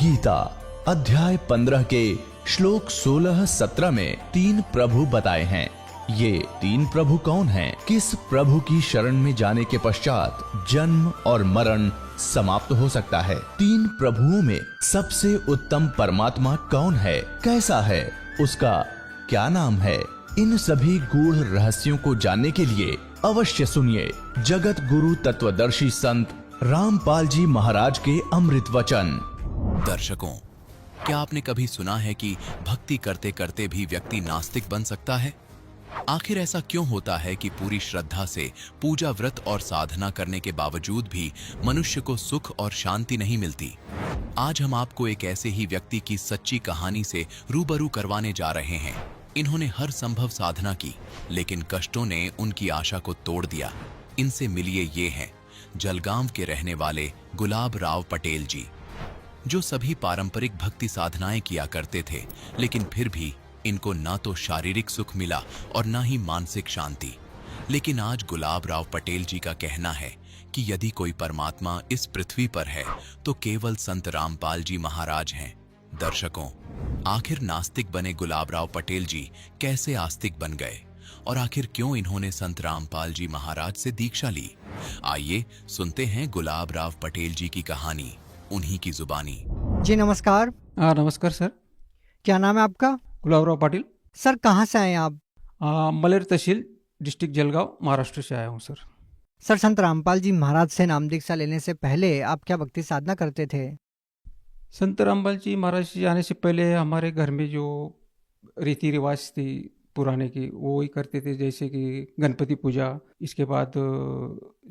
गीता अध्याय 15 के श्लोक 16-17 में 3 प्रभु बताए हैं। ये 3 प्रभु कौन हैं? किस प्रभु की शरण में जाने के पश्चात जन्म और मरण समाप्त हो सकता है? 3 प्रभुओं में सबसे उत्तम परमात्मा कौन है? कैसा है? उसका क्या नाम है? इन सभी गूढ़ रहस्यों को जानने के लिए अवश्य सुनिए जगत गुरु तत्वदर्शी संत रामपाल जी महाराज के अमृत वचन। दर्शकों, क्या आपने कभी सुना है कि भक्ति करते करते भी व्यक्ति नास्तिक बन सकता है? आखिर ऐसा क्यों होता है कि पूरी श्रद्धा से पूजा व्रत और साधना करने के बावजूद भी मनुष्य को सुख और शांति नहीं मिलती? आज हम आपको एक ऐसे ही व्यक्ति की सच्ची कहानी से रूबरू करवाने जा रहे हैं। इन्होंने हर संभव साधना की, लेकिन कष्टों ने उनकी आशा को तोड़ दिया। इनसे मिलिए, ये हैं जलगांव के रहने वाले गुलाब राव पटेल जी, जो सभी पारंपरिक भक्ति साधनाएं किया करते थे, लेकिन फिर भी इनको ना तो शारीरिक सुख मिला और ना ही मानसिक शांति। लेकिन आज गुलाब राव पटेल जी का कहना है कि यदि कोई परमात्मा इस पृथ्वी पर है तो केवल संत रामपाल जी महाराज हैं। दर्शकों, आखिर नास्तिक बने गुलाब राव पटेल जी कैसे आस्तिक बन गए और आखिर क्यों इन्होंने संत रामपाल जी महाराज से दीक्षा ली? आइए सुनते हैं गुलाब राव पटेल जी की कहानी, उन्हीं की जुबानी। जी नमस्कार। नमस्कार सर। क्या नाम है आपका? गुलाब राव पाटिल। सर कहाँ से आए हैं आप? मलेर तहसील, डिस्ट्रिक्ट जलगांव, महाराष्ट्र से आया हूँ सर। सर, संत रामपाल जी महाराज से नाम दीक्षा लेने से पहले आप क्या भक्ति साधना करते थे? संत रामपाल जी महाराज से आने से पहले हमारे घर में जो रीति रिवाज थी पुराने की, वो ही करते थे। जैसे कि गणपति पूजा, इसके बाद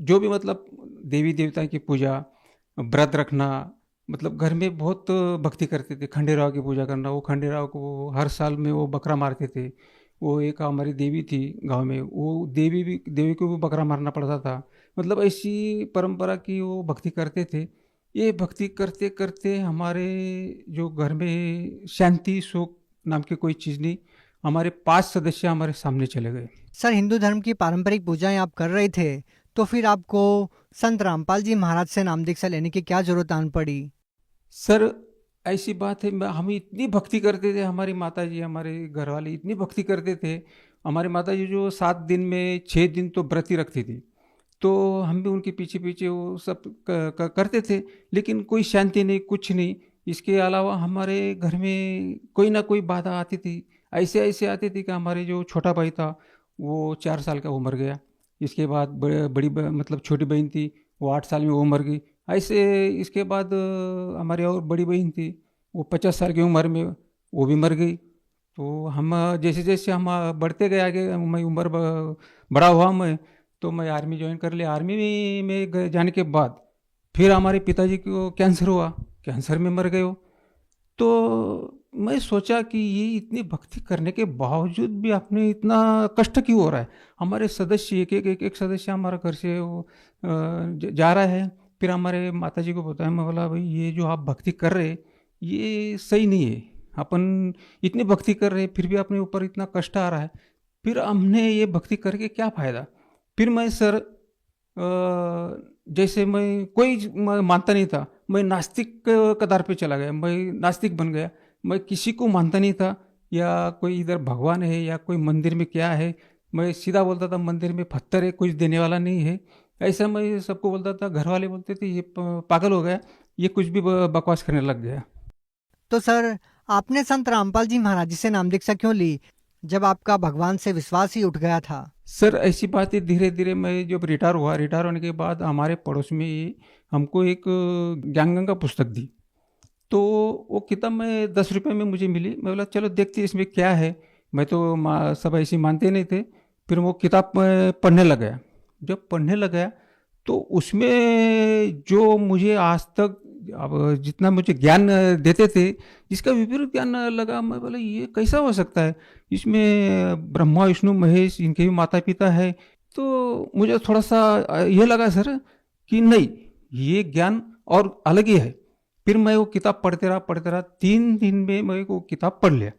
जो भी मतलब देवी देवता की पूजा, व्रत रखना, मतलब घर में बहुत भक्ति करते थे। खंडेराव की पूजा करना, वो खंडेराव को हर साल में वो बकरा मारते थे। वो एक हमारी देवी थी गांव में, वो देवी को भी बकरा मारना पड़ता था। मतलब ऐसी परंपरा की वो भक्ति करते थे। ये भक्ति करते करते हमारे जो घर में शांति सुख नाम की कोई चीज़ नहीं, हमारे 5 सदस्य हमारे सामने चले गए। सर, हिंदू धर्म की पारंपरिक पूजाएं आप कर रहे थे, तो फिर आपको संत रामपाल जी महाराज से नाम दीक्षा लेने की क्या जरूरत आन पड़ी? सर ऐसी बात है, हम इतनी भक्ति करते थे। हमारी माता जी, हमारे घर वाले इतनी भक्ति करते थे। हमारी माता जी जो 7 दिन में 6 दिन तो व्रत ही रखती थी, तो हम भी उनके पीछे पीछे वो सब करते थे, लेकिन कोई शांति नहीं, कुछ नहीं। इसके अलावा हमारे घर में कोई ना कोई बाधा आती थी। ऐसे आती थी कि हमारे जो छोटा भाई था वो 4 साल का वो मर गया। इसके बाद मतलब छोटी बहन थी, वो 8 साल में वो मर गई। ऐसे इसके बाद हमारी और बड़ी बहन थी, वो 50 साल की उम्र में वो भी मर गई। तो हम जैसे जैसे हम बढ़ते गए आगे, मैं उम्र बड़ा हुआ, मैं आर्मी ज्वाइन कर लिया। आर्मी में जाने के बाद फिर हमारे पिताजी को कैंसर हुआ, कैंसर में मर गए हो। तो मैं सोचा कि ये इतनी भक्ति करने के बावजूद भी आपने इतना कष्ट क्यों हो रहा है? हमारे सदस्य एक सदस्य हमारा घर से वो जा रहा है। फिर हमारे माताजी को बताया, मैं बोला भाई ये जो आप भक्ति कर रहे ये सही नहीं है। अपन इतनी भक्ति कर रहे फिर भी अपने ऊपर इतना कष्ट आ रहा है, फिर हमने ये भक्ति करके क्या फ़ायदा? फिर मैं सर जैसे मैं कोई मानता नहीं था, मैं नास्तिक कतार पे चला गया। मैं नास्तिक बन गया। मैं किसी को मानता नहीं था, या कोई इधर भगवान है या कोई मंदिर में क्या है। मैं सीधा बोलता था मंदिर में पत्थर है, कुछ देने वाला नहीं है। ऐसा मैं सबको बोलता था। घर वाले बोलते थे ये पागल हो गया, ये कुछ भी बकवास करने लग गया। तो सर, आपने संत रामपाल जी महाराज जी से नाम दीक्षा क्यों ली जब आपका भगवान से विश्वास ही उठ गया था? सर ऐसी बात है, धीरे धीरे मैं जब रिटायर होने के बाद हमारे पड़ोस में हमको एक ज्ञान पुस्तक दी। तो वो किताब में 10 रुपये में मुझे मिली। मैं बोला चलो देखते इसमें क्या है। मैं तो सब ऐसे मानते नहीं थे। फिर वो किताब पढ़ने लग गया। जब पढ़ने लगा तो उसमें जो मुझे आज तक अब जितना मुझे ज्ञान देते थे, इसका विपरीत ज्ञान लगा। मैं बोला ये कैसा हो सकता है? इसमें ब्रह्मा विष्णु महेश इनके भी माता पिता है। तो मुझे थोड़ा सा ये लगा सर कि नहीं, ये ज्ञान और अलग ही है। फिर मैं वो किताब पढ़ते रहा। 3 दिन में मैं वो किताब पढ़ लिया।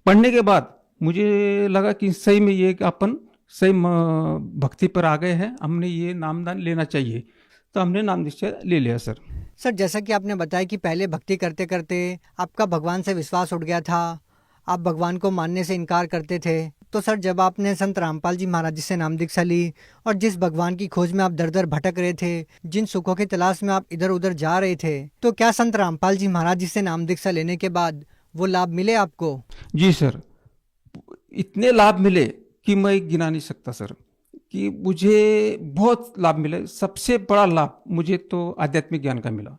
पढ़ने के बाद मुझे लगा कि सही में ये अपन सही भक्ति पर आ गए हैं, हमने ये नामदान लेना चाहिए। तो हमने नाम दीक्षा ले लिया सर। सर जैसा कि आपने बताया कि पहले भक्ति करते करते आपका भगवान से विश्वास उठ गया था, आप भगवान को मानने से इनकार करते थे, तो सर जब आपने संत रामपाल जी महाराज जी से नाम दीक्षा ली और जिस भगवान की खोज में आप दर दर भटक रहे थे, जिन सुखों की तलाश में आप इधर उधर जा रहे थे, तो क्या संत रामपाल जी महाराज जी से नाम दीक्षा लेने के बाद वो लाभ मिले आपको? जी सर, इतने लाभ मिले कि मैं गिना नहीं सकता सर, कि मुझे बहुत लाभ मिले। सबसे बड़ा लाभ मुझे तो आध्यात्मिक ज्ञान का मिला।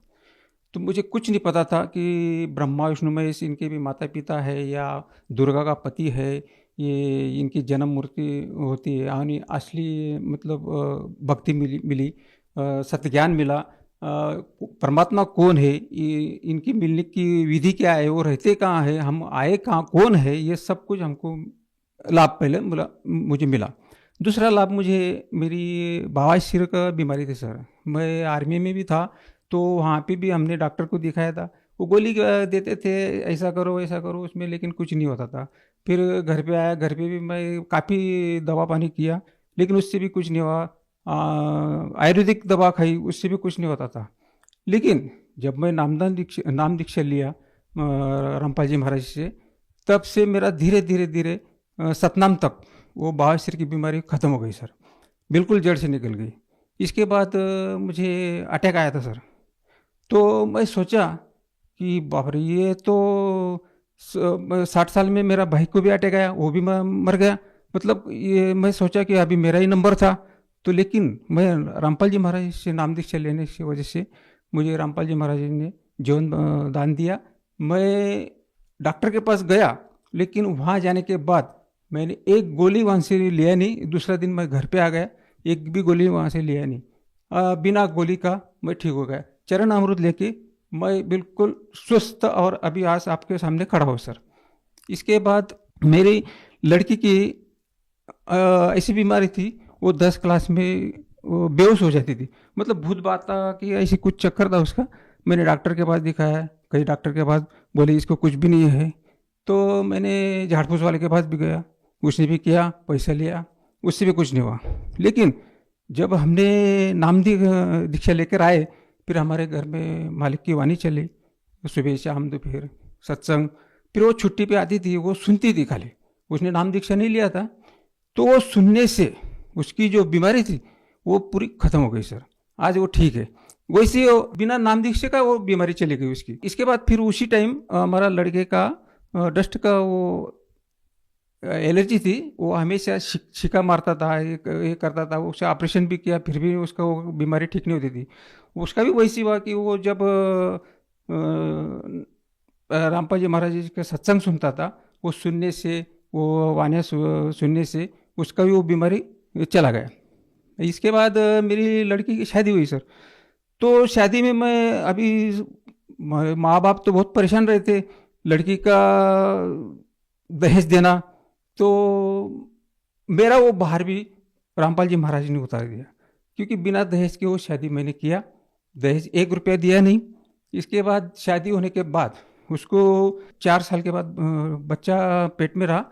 तो मुझे कुछ नहीं पता था कि ब्रह्मा विष्णु महेश इनके भी माता पिता है या दुर्गा का पति है, ये इनकी जन्म मूर्ति होती है, यानी असली मतलब भक्ति मिली सत्य ज्ञान मिला, परमात्मा कौन है, इनकी मिलने की विधि क्या है, वो रहते कहाँ है, हम आए कहाँ, कौन है, ये सब कुछ हमको लाभ पहले मुझे मिला। दूसरा लाभ मुझे मेरी बाबा सिर का बीमारी थी सर, मैं आर्मी में भी था, तो वहाँ पे भी हमने डॉक्टर को दिखाया था। वो गोली देते थे ऐसा करो उसमें, लेकिन कुछ नहीं होता था। फिर घर पे आया, घर पे भी मैं काफ़ी दवा पानी किया, लेकिन उससे भी कुछ नहीं हुआ। आयुर्वेदिक दवा खाई, उससे भी कुछ नहीं होता था। लेकिन जब मैं नाम दीक्षा लिया रामपाल जी महाराज से, तब से मेरा धीरे धीरे सतनाम तक वो बवासीर की बीमारी ख़त्म हो गई सर, बिल्कुल जड़ से निकल गई। इसके बाद मुझे अटैक आया था सर, तो मैं सोचा कि बाप रे, ये तो 60 साल में मेरा भाई को भी अटैक आया, वो भी मर गया। मतलब ये मैं सोचा कि अभी मेरा ही नंबर था। तो लेकिन मैं रामपाल जी महाराज से नाम दीक्षा लेने की वजह से मुझे रामपाल जी महाराज ने जीवन दान दिया। मैं डॉक्टर के पास गया, लेकिन वहाँ जाने के बाद मैंने एक गोली वहाँ से लिया नहीं। दूसरा दिन मैं घर पे आ गया, एक भी गोली वहाँ से लिया नहीं, बिना गोली का मैं ठीक हो गया। चरण अमृत लेके मैं बिल्कुल स्वस्थ और अभी आज आपके सामने खड़ा हूँ सर। इसके बाद मेरी लड़की की ऐसी बीमारी थी, वो 10 क्लास में वो बेहोश हो जाती थी, मतलब भूत बात था कि ऐसी कुछ चक्कर था उसका। मैंने डॉक्टर के पास दिखाया, कई डॉक्टर के पास, बोले इसको कुछ भी नहीं है। तो मैंने झाड़ फूस वाले के पास भी गया, उसने भी किया, पैसा लिया, उससे भी कुछ नहीं हुआ। लेकिन जब हमने नाम दीक्षा लेकर आए, फिर हमारे घर में मालिक की वाणी चली, सुबह शाम दोपहर सत्संग। फिर वो छुट्टी पे आती थी, वो सुनती थी खाली, उसने नाम दीक्षा नहीं लिया था। तो वो सुनने से उसकी जो बीमारी थी वो पूरी खत्म हो गई सर। आज वो ठीक है। वैसे बिना नाम दीक्षा का वो बीमारी चली गई उसकी। इसके बाद फिर उसी टाइम हमारा लड़के का डस्ट का वो एलर्जी थी, वो हमेशा छिका मारता था, ये करता था। उससे ऑपरेशन भी किया, फिर भी उसका वो बीमारी ठीक नहीं होती थी। उसका भी वैसी हुआ कि वो जब रामपाल जी महाराज जी का सत्संग सुनता था, वो सुनने से, वो वाणियाँ सुनने से उसका भी वो बीमारी चला गया। इसके बाद मेरी लड़की की शादी हुई सर। तो शादी में मैं अभी, माँ बाप तो बहुत परेशान रहे थे, लड़की का दहेज देना, तो मेरा वो बाहर भी रामपाल जी महाराज ने उतार दिया, क्योंकि बिना दहेज के वो शादी मैंने किया। दहेज 1 रुपया दिया नहीं। इसके बाद शादी होने के बाद उसको 4 साल के बाद बच्चा पेट में रहा,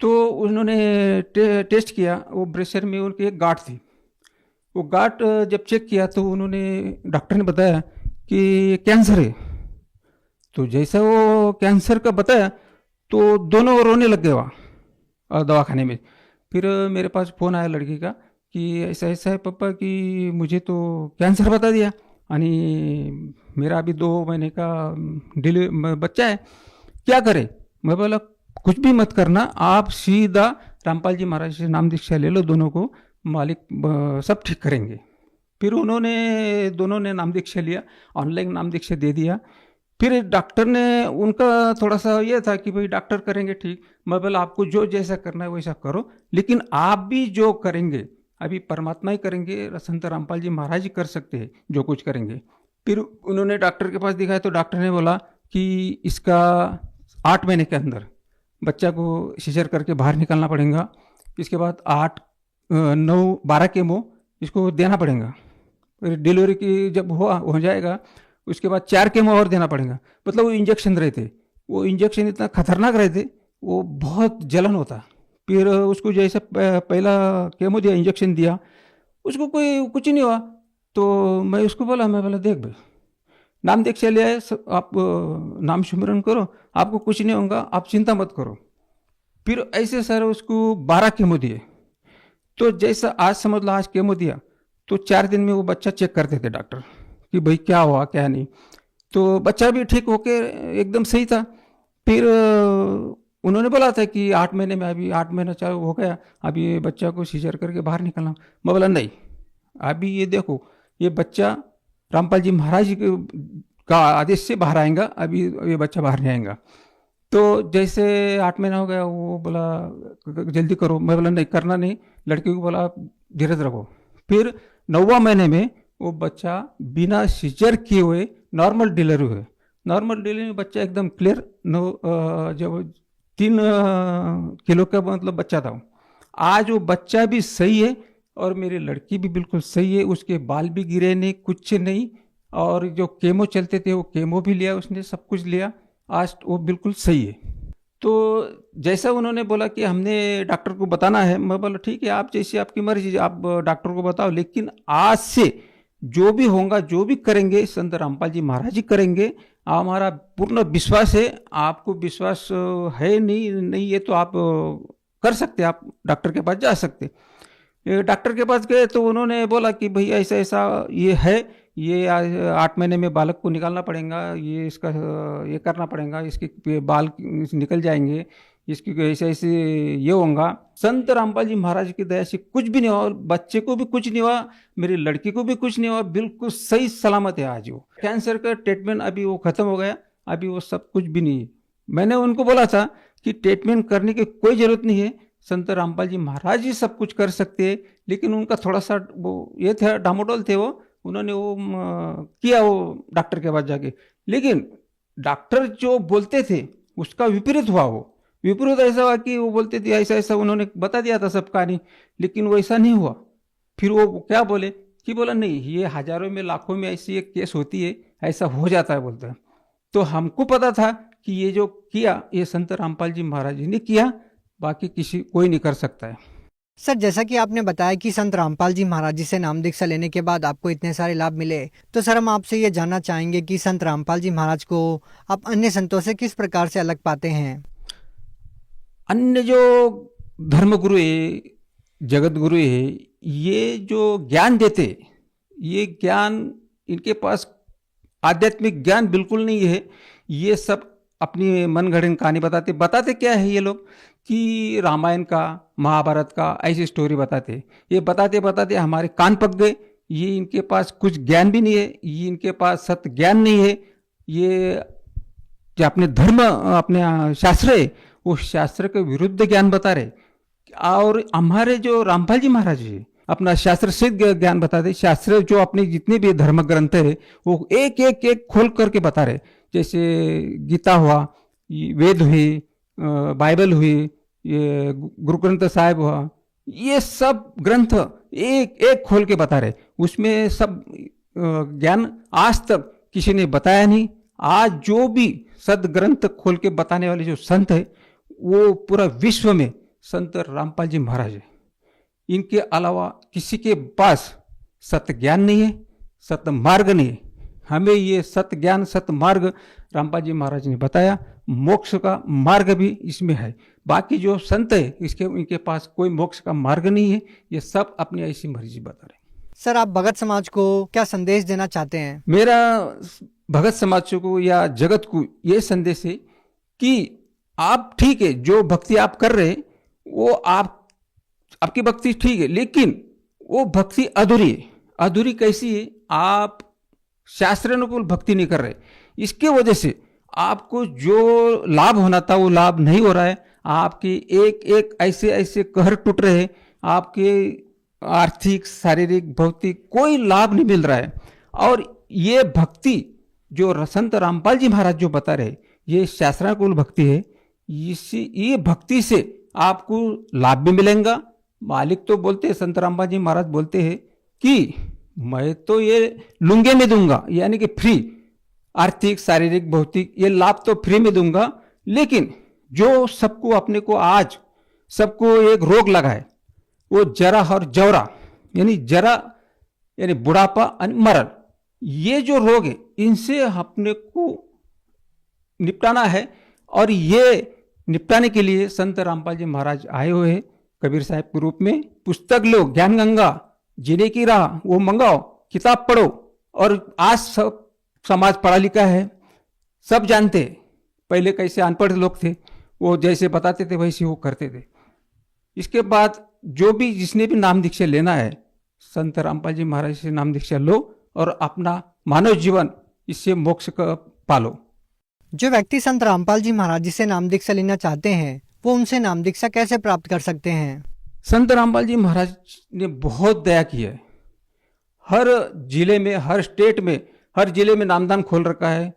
तो उन्होंने टेस्ट किया, वो ब्रेशर में उनकी एक गांठ थी। वो गांठ जब चेक किया तो उन्होंने, डॉक्टर ने बताया कि कैंसर है। तो जैसा वो कैंसर का बताया तो दोनों रोने लग गए वहाँ दवाखाने में। फिर मेरे पास फ़ोन आया लड़की का कि ऐसा ऐसा है पापा, कि मुझे तो कैंसर बता दिया, यानी मेरा अभी 2 महीने का बच्चा है, क्या करे। मैं बोला कुछ भी मत करना, आप सीधा रामपाल जी महाराज से नाम दीक्षा ले लो, दोनों को मालिक सब ठीक करेंगे। फिर उन्होंने दोनों ने नाम दीक्षा लिया, ऑनलाइन नाम दीक्षा दे दिया। फिर डॉक्टर ने, उनका थोड़ा सा ये था कि भाई डॉक्टर करेंगे ठीक, मैं बोला आपको जो जैसा करना है वैसा करो, लेकिन आप भी जो करेंगे अभी परमात्मा ही करेंगे, संत रामपाल जी महाराज ही कर सकते हैं जो कुछ करेंगे। फिर उन्होंने डॉक्टर के पास दिखाया, तो डॉक्टर ने बोला कि इसका 8 महीने के अंदर बच्चा को सीजर करके बाहर निकालना पड़ेगा। इसके बाद 8, 9, 12 केमो इसको देना पड़ेगा। फिर डिलीवरी की जब हो जाएगा, उसके बाद 4 केमो और देना पड़ेगा। मतलब वो इंजेक्शन रहे थे, वो इंजेक्शन इतना खतरनाक रहे थे, वो बहुत जलन होता। फिर उसको जैसे पहला केमो दिया, इंजेक्शन दिया, उसको कोई कुछ नहीं हुआ। तो मैं उसको बोला, मैं बोला देख भाई, नाम दीक्षा लिया है, आप नाम सुमिरन करो, आपको कुछ नहीं होगा, आप चिंता मत करो। फिर ऐसे सर उसको 12 केमो दिए। तो जैसा आज समझ लो, आज केमो दिया तो 4 दिन में वो बच्चा चेक करते थे डॉक्टर कि भाई क्या हुआ क्या नहीं। तो बच्चा भी ठीक होके एकदम सही था। फिर उन्होंने बोला था कि 8 महीने में, अभी 8 महीना चालू हो गया, अभी ये बच्चा को सीजर करके बाहर निकलना। मैं बोला नहीं, अभी ये देखो, ये बच्चा रामपाल जी महाराज जी का आदेश से बाहर आएगा, अभी ये बच्चा बाहर नहीं आएगा। तो जैसे 8 महीना हो गया, वो बोला जल्दी करो। मैं बोला नहीं, करना नहीं। लड़की को बोला धीरज रखो। फिर 9वां महीने में वो बच्चा बिना सीजर किए हुए नॉर्मल डिलीवरी हुए। नॉर्मल डिलीवरी में बच्चा एकदम क्लियर, जब 3 किलो का मतलब बच्चा था। आज वो बच्चा भी सही है और मेरी लड़की भी बिल्कुल सही है। उसके बाल भी गिरे नहीं, कुछ नहीं। और जो केमो चलते थे वो केमो भी लिया उसने, सब कुछ लिया। आज वो बिल्कुल सही है। तो जैसा उन्होंने बोला कि हमने डॉक्टर को बताना है, मैं बोला ठीक है, आप जैसी आपकी मर्जी, आप डॉक्टर को बताओ, लेकिन आज से जो भी होगा, जो भी करेंगे, संत रामपाल जी महाराज जी करेंगे। हमारा पूर्ण विश्वास है। आपको विश्वास है नहीं है तो आप कर सकते, आप डॉक्टर के पास जा सकते। डॉक्टर के पास गए तो उन्होंने बोला कि भाई ऐसा ऐसा ये है, ये 8 महीने में बालक को निकालना पड़ेगा, ये इसका ये करना पड़ेगा, इसके बाल निकल जाएंगे, इसकी ऐसे ऐसे ये होगा। संत रामपाल जी महाराज की दया से कुछ भी नहीं हुआ, बच्चे को भी कुछ नहीं हुआ, मेरी लड़की को भी कुछ नहीं हुआ, बिल्कुल सही सलामत है आज वो। कैंसर का ट्रीटमेंट अभी वो खत्म हो गया, अभी वो सब कुछ भी नहीं है। मैंने उनको बोला था कि ट्रीटमेंट करने की कोई जरूरत नहीं है, संत रामपाल जी महाराज जी सब कुछ कर सकते हैं। लेकिन उनका थोड़ा सा वो ये था, डामाडोल थे वो, उन्होंने वो किया वो डॉक्टर के पास जाके। लेकिन डॉक्टर जो बोलते थे उसका विपरीत हुआ। वो विपरीत ऐसा हुआ कि वो बोलते थे ऐसा ऐसा, उन्होंने बता दिया था सब कहानी, लेकिन वो ऐसा नहीं हुआ। फिर वो क्या बोले कि बोला नहीं, ये हजारों में लाखों में ऐसी एक केस होती है, ऐसा हो जाता है बोलता है। तो हमको पता था कि ये जो किया ये संत रामपाल जी महाराज जी ने किया, बाकी कोई नहीं कर सकता है। सर, जैसा कि आपने बताया कि संत रामपाल जी महाराज जी से नाम दीक्षा लेने के बाद आपको इतने सारे लाभ मिले, तो सर हम आपसे ये जानना चाहेंगे कि संत रामपाल जी महाराज को आप अन्य संतों से किस प्रकार से अलग पाते हैं? अन्य जो धर्मगुरु है, जगत गुरु है, ये जो ज्ञान देते, ये ज्ञान इनके पास आध्यात्मिक ज्ञान बिल्कुल नहीं है। ये सब अपनी मन गढ़ंत कहानी बताते क्या है ये लोग कि रामायण का, महाभारत का ऐसी स्टोरी बताते। ये बताते बताते हमारे कान पक गए। ये इनके पास कुछ ज्ञान भी नहीं है, ये इनके पास सत्य ज्ञान नहीं है। ये जो अपने धर्म, अपने शास्त्र है, वो शास्त्र के विरुद्ध ज्ञान बता रहे। और हमारे जो रामपाल जी महाराज जी अपना शास्त्र से ज्ञान बताते। शास्त्र जो अपने जितने भी धर्म ग्रंथ है वो एक एक एक खोल करके बता रहे। जैसे गीता हुआ, वेद हुई, बाइबल हुई, ये गुरु ग्रंथ साहिब हुआ, ये सब ग्रंथ एक एक खोल के बता रहे। उसमें सब ज्ञान आज तक किसी ने बताया नहीं। आज जो भी सदग्रंथ खोल के बताने वाले जो संत है, वो पूरा विश्व में संत रामपाल जी महाराज है। इनके अलावा किसी के पास सत्य ज्ञान नहीं है, सत्य मार्ग नहीं है। हमें ये सत्य ज्ञान, सत्य मार्ग रामपाल जी महाराज ने बताया। मोक्ष का मार्ग भी इसमें है। बाकी जो संत है इनके पास कोई मोक्ष का मार्ग नहीं है। ये सब अपनी ऐसी मर्जी बता रहे। सर, आप भगत समाज को क्या संदेश देना चाहते हैं? मेरा भगत समाज को या जगत को ये संदेश है कि आप ठीक है, जो भक्ति आप कर रहे वो आपकी भक्ति ठीक है, लेकिन वो भक्ति अधूरी है। अधूरी कैसी है? आप शास्त्रानुकूल भक्ति नहीं कर रहे। इसके वजह से आपको जो लाभ होना था वो लाभ नहीं हो रहा है। आपके एक एक ऐसे ऐसे कहर टूट रहे हैं। आपके आर्थिक, शारीरिक, भौतिक कोई लाभ नहीं मिल रहा है। और ये भक्ति जो संत रामपाल जी महाराज जो बता रहे, ये शास्त्रानुकूल भक्ति है। ये भक्ति से आपको लाभ भी मिलेगा। मालिक तो बोलते हैं, संत रामपाल जी महाराज बोलते हैं कि मैं तो ये लुंगे में दूंगा, यानी कि फ्री, आर्थिक, शारीरिक, भौतिक ये लाभ तो फ्री में दूंगा। लेकिन जो सबको अपने को आज सबको एक रोग लगा है, वो जरा और जवरा, यानी जरा यानी बुढ़ापा और मरण, ये जो रोग है इनसे अपने को निपटाना है। और ये निपटाने के लिए संत रामपाल जी महाराज आए हुए हैं कबीर साहब के रूप में। पुस्तक लो, ज्ञान गंगा, जीने की राह, वो मंगाओ, किताब पढ़ो। और आज सब समाज पढ़ा लिखा है, सब जानते हैं। पहले कैसे अनपढ़ लोग थे, वो जैसे बताते थे वैसे वो करते थे। इसके बाद जो भी जिसने भी नाम दीक्षा लेना है, संत रामपाल जी महाराज से नाम दीक्षा लो और अपना मानव जीवन इससे मोक्ष का पालो। जो व्यक्ति संत रामपाल जी महाराज जी से नाम दीक्षा लेना चाहते हैं, वो उनसे नाम दीक्षा कैसे प्राप्त कर सकते हैं? संत रामपाल जी महाराज ने बहुत दया की है। हर जिले में, हर स्टेट में, हर जिले में नामदान खोल रखा है।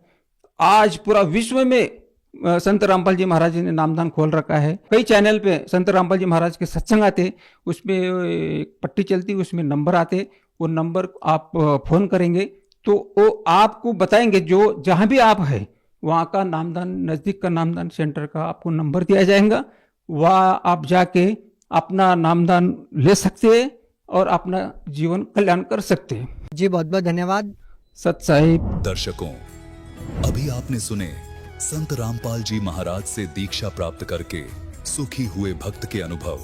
आज पूरा विश्व में संत रामपाल जी महाराज ने नामदान खोल रखा है। कई चैनल पे संत रामपाल जी महाराज के सत्संग आते, उसमें एक पट्टी चलती, उसमें नंबर आते। वो नंबर आप फोन करेंगे तो वो आपको बताएंगे, जो जहाँ भी आप है वहाँ का नामदान, नज़दीक का नामदान सेंटर का आपको नंबर दिया जाएगा। वहाँ आप जाके अपना नामदान ले सकते हैं और अपना जीवन कल्याण कर सकते हैं। जी बहुत बहुत धन्यवाद। सत साहिब। दर्शकों, अभी आपने सुने संत रामपाल जी महाराज से दीक्षा प्राप्त करके सुखी हुए भक्त के अनुभव।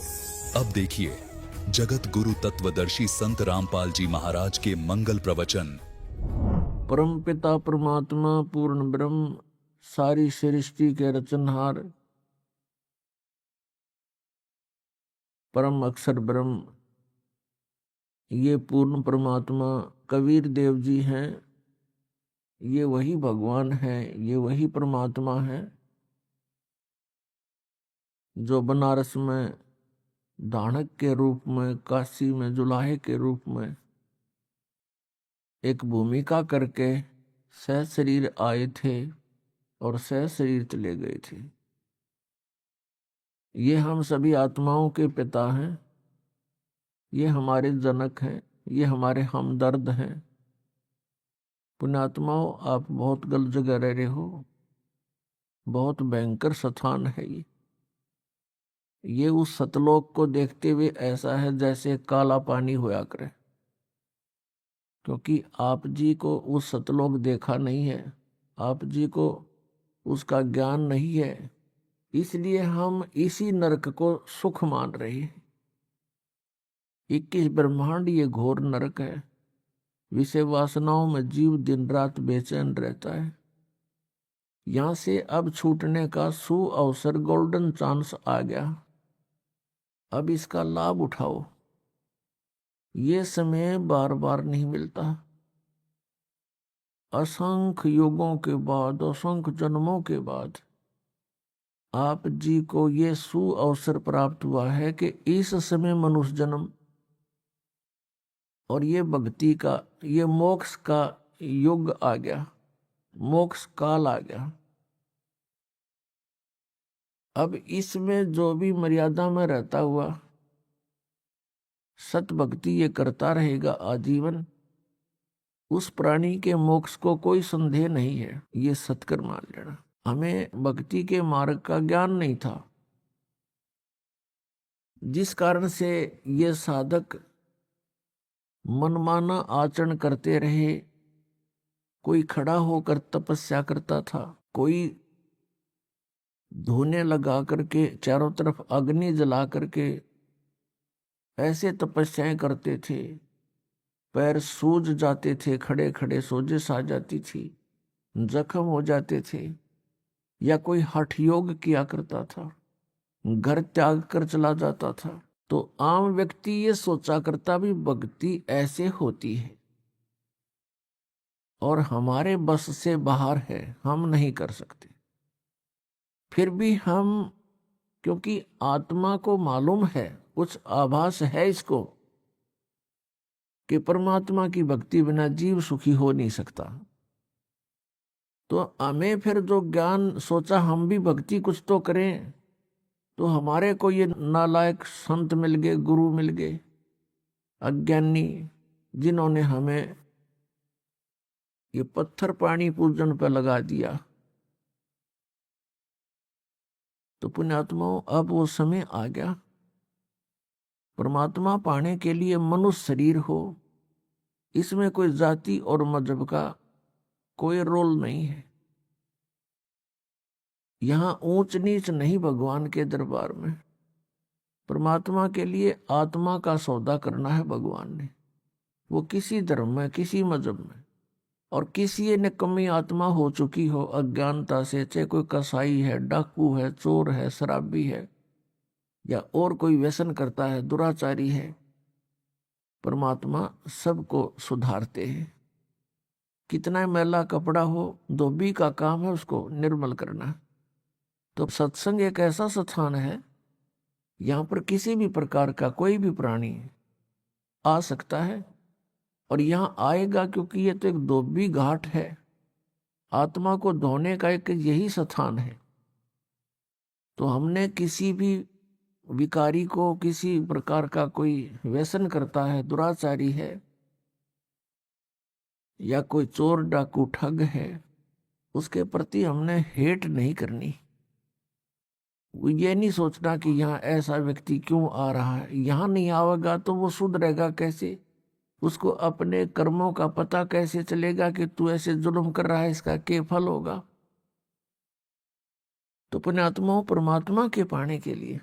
अब देखिए जगत गुरु तत्वदर्शी संत रामपाल जी महाराज के मंगल प्रवचन। परम पिता परमात्मा पूर्ण ब्रह्म, सारी सृष्टि के रचनहार, परम अक्षर ब्रह्म, ये पूर्ण परमात्मा कबीर देव जी हैं। ये वही भगवान है, ये वही परमात्मा है जो बनारस में दानक के रूप में, काशी में जुलाहे के रूप में एक भूमिका करके सह शरीर आए थे और सह शरीर चले गए थे। ये हम सभी आत्माओं के पिता हैं, ये हमारे जनक हैं, ये हमारे हमदर्द हैं। पुण्यात्माओं, आप बहुत गलत जगह रह रहे हो। बहुत भयंकर स्थान है ये उस सतलोक को देखते हुए ऐसा है जैसे काला पानी होया करे, क्योंकि आप जी को उस सतलोक देखा नहीं है, आप जी को उसका ज्ञान नहीं है, इसलिए हम इसी नरक को सुख मान रहे हैं। 21 ब्रह्मांड ये घोर नरक है। विषय वासनाओं में जीव दिन रात बेचैन रहता है। यहां से अब छूटने का सु अवसर, गोल्डन चांस आ गया। अब इसका लाभ उठाओ। ये समय बार बार नहीं मिलता। असंख्य युगों के बाद, असंख्य जन्मों के बाद आप जी को ये सु अवसर प्राप्त हुआ है कि इस समय मनुष्य जन्म और ये भक्ति का, ये मोक्ष का युग आ गया, मोक्ष काल आ गया। अब इसमें जो भी मर्यादा में रहता हुआ सत भक्ति ये करता रहेगा आजीवन, उस प्राणी के मोक्ष को कोई संदेह नहीं है। ये सत्कर मान लेना। हमें भक्ति के मार्ग का ज्ञान नहीं था, जिस कारण से ये साधक मनमाना आचरण करते रहे। कोई खड़ा होकर तपस्या करता था, कोई धोने लगा करके चारों तरफ अग्नि जला करके ऐसे तपस्याएं करते थे। पैर सूज जाते थे, खड़े खड़े सोजिश आ जाती थी, जख्म हो जाते थे। या कोई हठ योग किया करता था, घर त्याग कर चला जाता था। तो आम व्यक्ति ये सोचा करता भी भक्ति ऐसे होती है और हमारे बस से बाहर है, हम नहीं कर सकते। फिर भी हम, क्योंकि आत्मा को मालूम है, कुछ आभास है इसको कि परमात्मा की भक्ति बिना जीव सुखी हो नहीं सकता, तो हमें फिर जो ज्ञान सोचा हम भी भक्ति कुछ तो करें, तो हमारे को ये नालायक संत मिल गए, गुरु मिल गए, अज्ञानी, जिन्होंने हमें ये पत्थर पानी पूजन पर लगा दिया। तो पुण्यात्माओं, अब वो समय आ गया। परमात्मा पाने के लिए मनुष्य शरीर हो, इसमें कोई जाति और मजहब का कोई रोल नहीं है। यहां ऊंच नीच नहीं भगवान के दरबार में। परमात्मा के लिए आत्मा का सौदा करना है भगवान ने। वो किसी धर्म में, किसी मजहब में, और किसी ने कमी आत्मा हो चुकी हो अज्ञानता से, चाहे कोई कसाई है, डाकू है, चोर है, शराबी है, या और कोई व्यसन करता है, दुराचारी है, परमात्मा सबको सुधारते हैं। कितना मैला कपड़ा हो, धोबी का काम है उसको निर्मल करना। तो सत्संग एक ऐसा स्थान है, यहां पर किसी भी प्रकार का कोई भी प्राणी आ सकता है, और यहां आएगा क्योंकि ये तो एक धोबी घाट है, आत्मा को धोने का एक यही स्थान है। तो हमने किसी भी विकारी को, किसी प्रकार का कोई व्यसन करता है, दुराचारी है, या कोई चोर डाकू ठग है, उसके प्रति हमने हेट नहीं करनी। ये नहीं सोचना कि यहाँ ऐसा व्यक्ति क्यों आ रहा है, यहाँ नहीं आवेगा तो वो सुधरेगा कैसे, उसको अपने कर्मों का पता कैसे चलेगा कि तू ऐसे जुल्म कर रहा है, इसका क्या फल होगा। तो पुण्यात्माओं, परमात्मा के पाने के लिए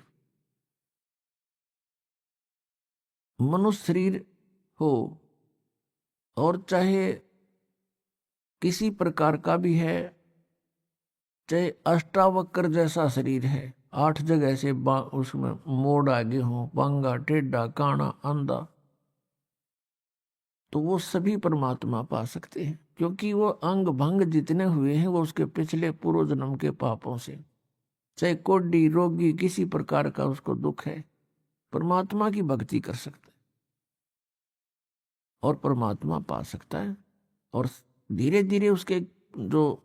मनुष्य शरीर हो और चाहे किसी प्रकार का भी है, चाहे अष्टावक्र जैसा शरीर है, 8 जगह से उसमें मोड़ आगे हो, बांगा, टेढ़ा, काना, अंधा, तो वो सभी परमात्मा पा सकते हैं, क्योंकि वो अंग भंग जितने हुए हैं वो उसके पिछले पूर्व जन्म के पापों से। चाहे कोढ़ी, रोगी, किसी प्रकार का उसको दुख है, परमात्मा की भक्ति कर सकता है और परमात्मा पा सकता है। और धीरे धीरे उसके जो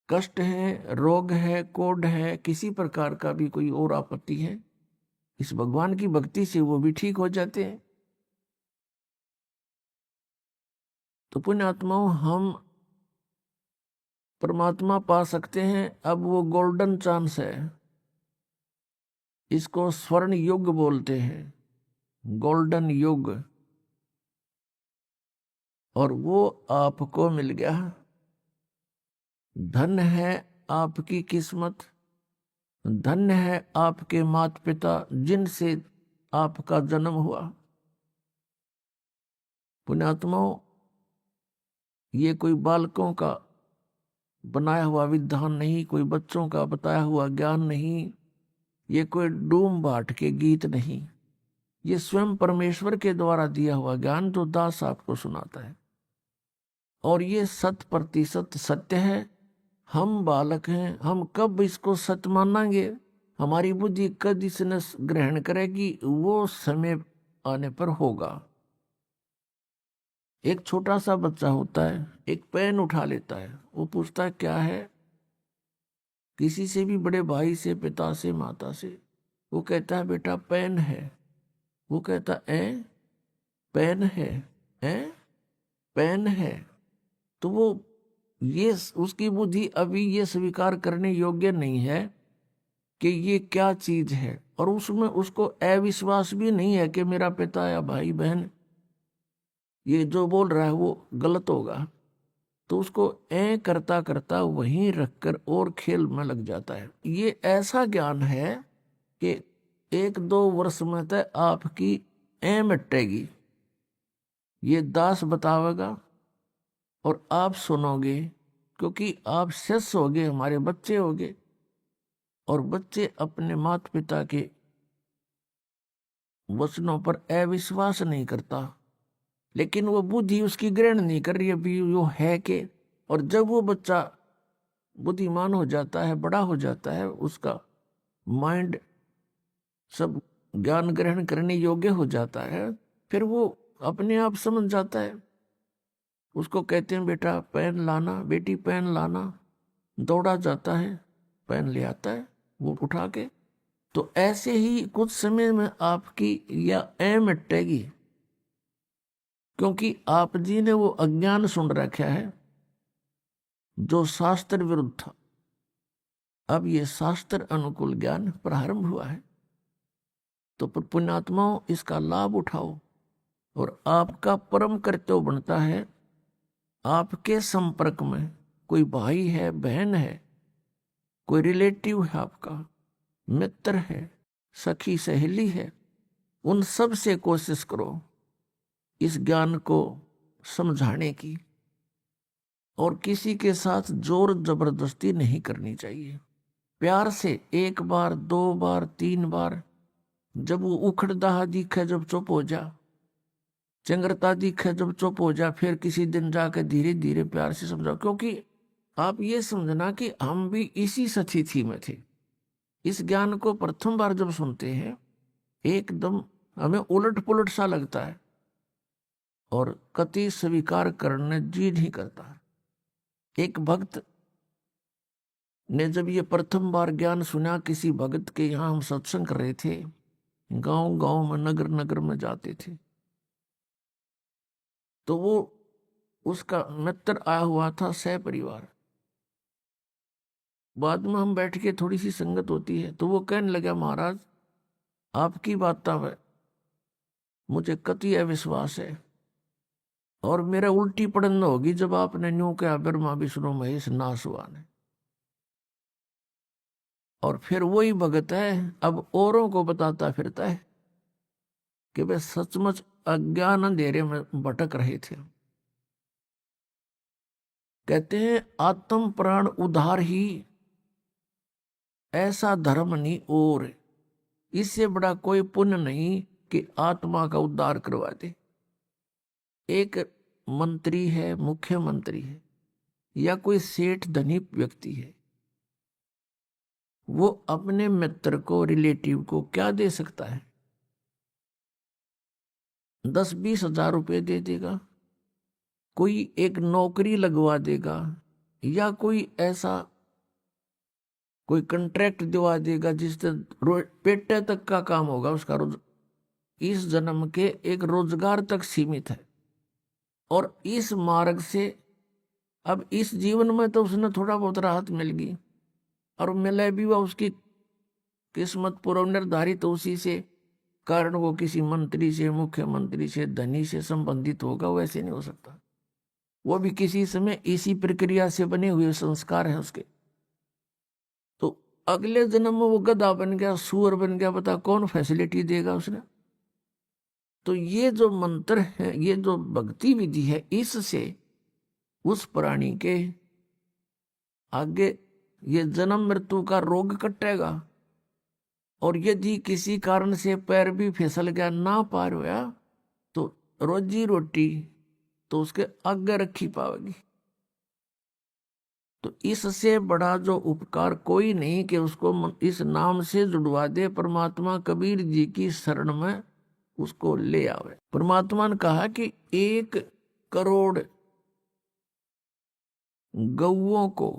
कष्ट है, रोग है, कोढ़ है, किसी प्रकार का भी कोई और आपत्ति है, इस भगवान की भक्ति से वो भी ठीक हो जाते हैं। तो पुण्यात्माओं, हम परमात्मा पा सकते हैं। अब वो गोल्डन चांस है, इसको स्वर्ण युग बोलते हैं, गोल्डन युग, और वो आपको मिल गया। धन है आपकी किस्मत, धन्य है आपके माता पिता जिनसे आपका जन्म हुआ। पुण्यात्माओं, ये कोई बालकों का बनाया हुआ विधान नहीं, कोई बच्चों का बताया हुआ ज्ञान नहीं, ये कोई डूम बाट के गीत नहीं, ये स्वयं परमेश्वर के द्वारा दिया हुआ ज्ञान जो दास आपको सुनाता है। और ये 100% सत्य है। हम बालक हैं, हम कब इसको सत्य मानेंगे, हमारी बुद्धि कब इसने ग्रहण करेगी, वो समय आने पर होगा। एक छोटा सा बच्चा होता है, एक पेन उठा लेता है, वो पूछता है क्या है, किसी से भी, बड़े भाई से, पिता से, माता से, वो कहता है बेटा पेन है। वो कहता है पेन है, पेन है। तो वो ये उसकी बुद्धि अभी ये स्वीकार करने योग्य नहीं है कि ये क्या चीज है, और उसमें उसको अविश्वास भी नहीं है कि मेरा पिता या भाई बहन ये जो बोल रहा है वो गलत होगा। तो उसको करता करता वहीं रखकर और खेल में लग जाता है। ये ऐसा ज्ञान है कि 1-2 वर्ष में तक आपकी मिटेगी। ये दास बतावेगा और आप सुनोगे, क्योंकि आप शिष्य होगे, हमारे बच्चे होगे, और बच्चे अपने माता पिता के वचनों पर अविश्वास नहीं करता, लेकिन वो बुद्धि उसकी ग्रहण नहीं कर रही अभी वो है कि। और जब वो बच्चा बुद्धिमान हो जाता है, बड़ा हो जाता है, उसका माइंड सब ज्ञान ग्रहण करने योग्य हो जाता है, फिर वो अपने आप समझ जाता है। उसको कहते हैं बेटा पेन लाना, बेटी पेन लाना, दौड़ा जाता है, पेन ले आता है वो उठा के। तो ऐसे ही कुछ समय में आपकी या मिटेगी, क्योंकि आप जी ने वो अज्ञान सुन रखा है जो शास्त्र विरुद्ध था। अब ये शास्त्र अनुकूल ज्ञान प्रारंभ हुआ है। तो पुण्यात्माओं, इसका लाभ उठाओ, और आपका परम कर्तव्य बनता है आपके संपर्क में कोई भाई है, बहन है, कोई रिलेटिव है, आपका मित्र है, सखी सहेली है, उन सब से कोशिश करो इस ज्ञान को समझाने की। और किसी के साथ जोर जबरदस्ती नहीं करनी चाहिए। प्यार से 1 बार, 2 बार, 3 बार, जब वो उखड़दा दिखे जब चुप हो जा, चंगरता दिखे जब चुप हो जा, फिर किसी दिन जाकर धीरे धीरे प्यार से समझाओ। क्योंकि आप ये समझना कि हम भी इसी स्थिति में थे। इस ज्ञान को प्रथम बार जब सुनते हैं एकदम हमें उलट पुलट सा लगता है और कति स्वीकार करने जी नहीं करता। एक भक्त ने जब ये प्रथम बार ज्ञान सुना, किसी भगत के यहाँ हम सत्संग कर रहे थे, गांव गांव में, नगर नगर में जाते थे, तो वो उसका मित्र आया हुआ था, सह परिवार। बाद में हम बैठ के थोड़ी सी संगत होती है, तो वो कहने लगा, महाराज आपकी बातों में मुझे कति अविश्वास है और मेरा उल्टी पड़न होगी जब आपने न्यू कहा ब्रह्मा विष्णु महेश नासवान। और फिर वही भगत है अब औरों को बताता फिरता है कि वे सचमुच अज्ञान अंधेरे में भटक रहे थे। कहते हैं आत्म प्राण उद्धार ही ऐसा धर्म नहीं, और इससे बड़ा कोई पुण्य नहीं कि आत्मा का उद्धार करवा दे। एक मंत्री है, मुख्यमंत्री है, या कोई सेठ धनी व्यक्ति है, वो अपने मित्र को, रिलेटिव को क्या दे सकता है? 10-20 हजार रुपए दे देगा, कोई एक नौकरी लगवा देगा, या कोई ऐसा कोई कॉन्ट्रैक्ट दिवा देगा जिससे पेटे तक का काम होगा उसका, रोज इस जन्म के एक रोजगार तक सीमित है। और इस मार्ग से अब इस जीवन में तो उसने थोड़ा बहुत राहत मिल गई, और मिले भी वह उसकी किस्मत पूर्व निर्धारित, तो उसी से कारण वो किसी मंत्री से, मुख्यमंत्री से, धनी से संबंधित होगा। वैसे नहीं हो सकता। वो भी किसी समय इसी प्रक्रिया से बने हुए संस्कार हैं उसके। तो अगले जन्म में वो गधा बन गया, सूअर बन गया, बता कौन फैसिलिटी देगा उसने? तो ये जो मंत्र है, ये जो भक्ति विधि है, इससे उस प्राणी के आगे ये जन्म मृत्यु का रोग कटेगा। और यदि किसी कारण से पैर भी फिसल गया, ना पार होया, तो रोजी रोटी तो उसके आगे रखी पावेगी। तो इससे बड़ा जो उपकार कोई नहीं कि उसको इस नाम से जुड़वा दे। परमात्मा कबीर जी की शरण में उसको ले आवे। परमात्मा ने कहा कि 1 करोड़ गौओं को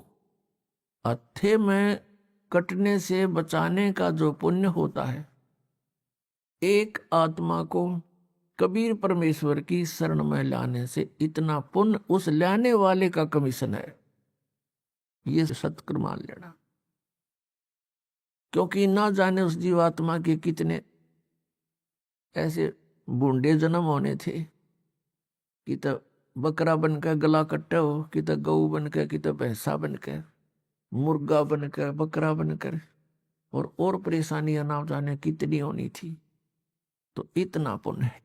हत्थे में कटने से बचाने का जो पुण्य होता है, एक आत्मा को कबीर परमेश्वर की शरण में लाने से इतना पुण्य उस लाने वाले का कमीशन है। ये सत्कर मान लेना। क्योंकि ना जाने उस जीवात्मा के कितने ऐसे बूंदे जन्म होने थे कि तो बकरा बनकर गला कट्टा हो, कि तो गऊ बनकर, कि तो भैंसा बनकर, मुर्गा बनकर, बकरा बनकर, और परेशानियां ना जाने कितनी होनी थी। तो इतना पुण्य है।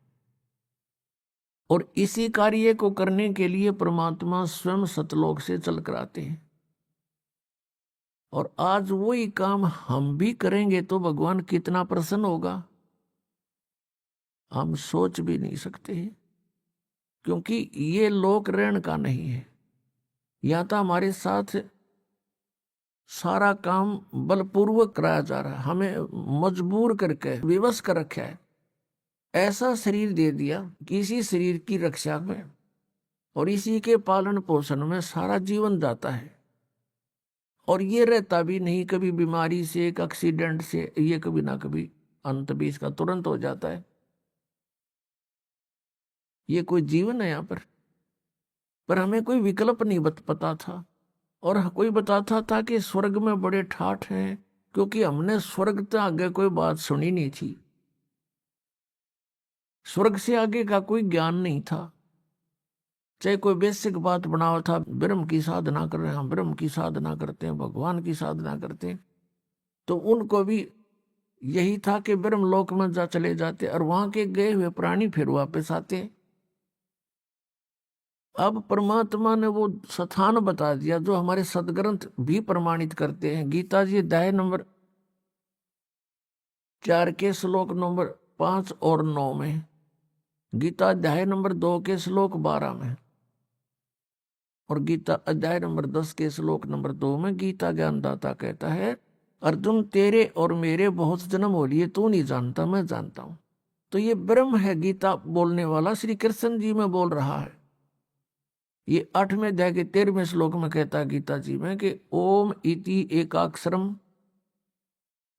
और इसी कार्य को करने के लिए परमात्मा स्वयं सतलोक से चल कर आते हैं। और आज वही काम हम भी करेंगे तो भगवान कितना प्रसन्न होगा, हम सोच भी नहीं सकते हैं। क्योंकि ये लोक ऋण का नहीं है। या तो हमारे साथ सारा काम बलपूर्वक कराया जा रहा है, हमें मजबूर करके विवश कर रखा है। ऐसा शरीर दे दिया कि इसी शरीर की रक्षा में और इसी के पालन पोषण में सारा जीवन जाता है। और ये रहता भी नहीं, कभी बीमारी से, एक एक्सीडेंट से, ये कभी ना कभी अंत भी इसका तुरंत हो जाता है। ये कोई जीवन है यहाँ पर हमें कोई विकल्प नहीं पता था। और कोई बताता था कि स्वर्ग में बड़े ठाठ हैं, क्योंकि हमने स्वर्ग से आगे कोई बात सुनी नहीं थी, स्वर्ग से आगे का कोई ज्ञान नहीं था। चाहे कोई बेसिक बात बनाओ था, ब्रह्म की साधना कर रहे हैं, हम ब्रह्म की साधना करते हैं, भगवान की साधना करते हैं, तो उनको भी यही था कि ब्रह्म लोक में जा चले जाते और वहां के गए हुए प्राणी फिर वापस आते। अब परमात्मा ने वो स्थान बता दिया जो हमारे सदग्रंथ भी प्रमाणित करते हैं। गीता जी अध्याय नंबर 4 के श्लोक नंबर 5 और 9 में, गीता अध्याय नंबर 2 के श्लोक 12 में, और गीता अध्याय नंबर 10 के श्लोक नंबर 2 में गीता ज्ञानदाता कहता है, अर्जुन तेरे और मेरे बहुत जन्म हो लिए, तू नहीं जानता, मैं जानता हूं। तो ये ब्रह्म है गीता बोलने वाला, श्री कृष्ण जी में बोल रहा है। ये 8वें अध्याय के 13वें श्लोक में कहता है गीता जी में कि ओम इति एकाक्षरम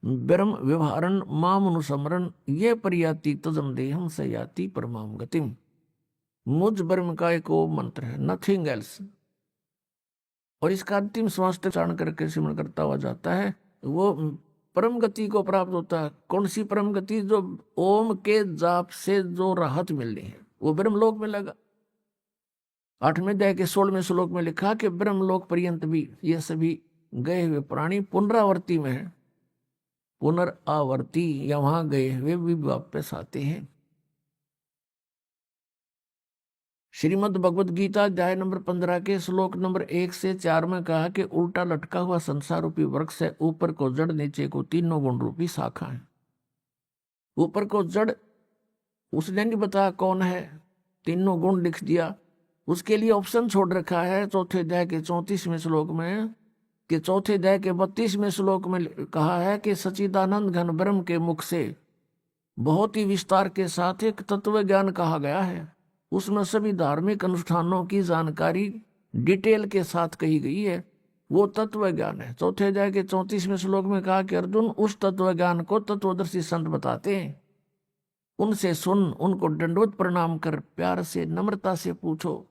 ब्रह्म व्यवहारन मामनुसमरन ये परियाति तजम देहम सयाति परमाम गतिम। मुझ ब्रह्म का एक ओम मंत्र है, नथिंग एल्स। और इसका अंतिम श्वास उच्चारण करके सिमरण करता हुआ जाता है, वो परम गति को प्राप्त होता है। कौन सी परम गति? जो ओम के जाप से जो राहत मिलनी है वो ब्रह्मलोक में लगा। 8वें अध्याय के 16वें श्लोक में लिखा कि ब्रह्मलोक पर्यंत भी ये सभी गए हुए प्राणी पुनरावर्ती में है, पुनरावर्ती, या वहां गए हुए भी वापस आते हैं। श्रीमद् भगवद गीता अध्याय नंबर 15 के श्लोक नंबर 1 से 4 में कहा कि उल्टा लटका हुआ संसार रूपी वृक्ष है, ऊपर को जड़, नीचे को तीनों गुण रूपी शाखा है। ऊपर को जड़ उसने नहीं बताया कौन है, तीनों गुण लिख दिया। उसके लिए ऑप्शन छोड़ रखा है चौथे अध्याय के 34वें श्लोक में, कि चौथे अध्याय के 32वें श्लोक में कहा है कि सच्चिदानंद घन ब्रह्म के मुख से बहुत ही विस्तार के साथ एक तत्व ज्ञान कहा गया है। उसमें सभी धार्मिक अनुष्ठानों की जानकारी डिटेल के साथ कही गई है, वो तत्व ज्ञान है। चौथे अध्याय के 34वें श्लोक में कहा कि अर्जुन उस तत्व ज्ञान को तत्वदर्शी संत बताते हैं, उनसे सुन, उनको दंडवत प्रणाम कर प्यार से नम्रता से पूछो।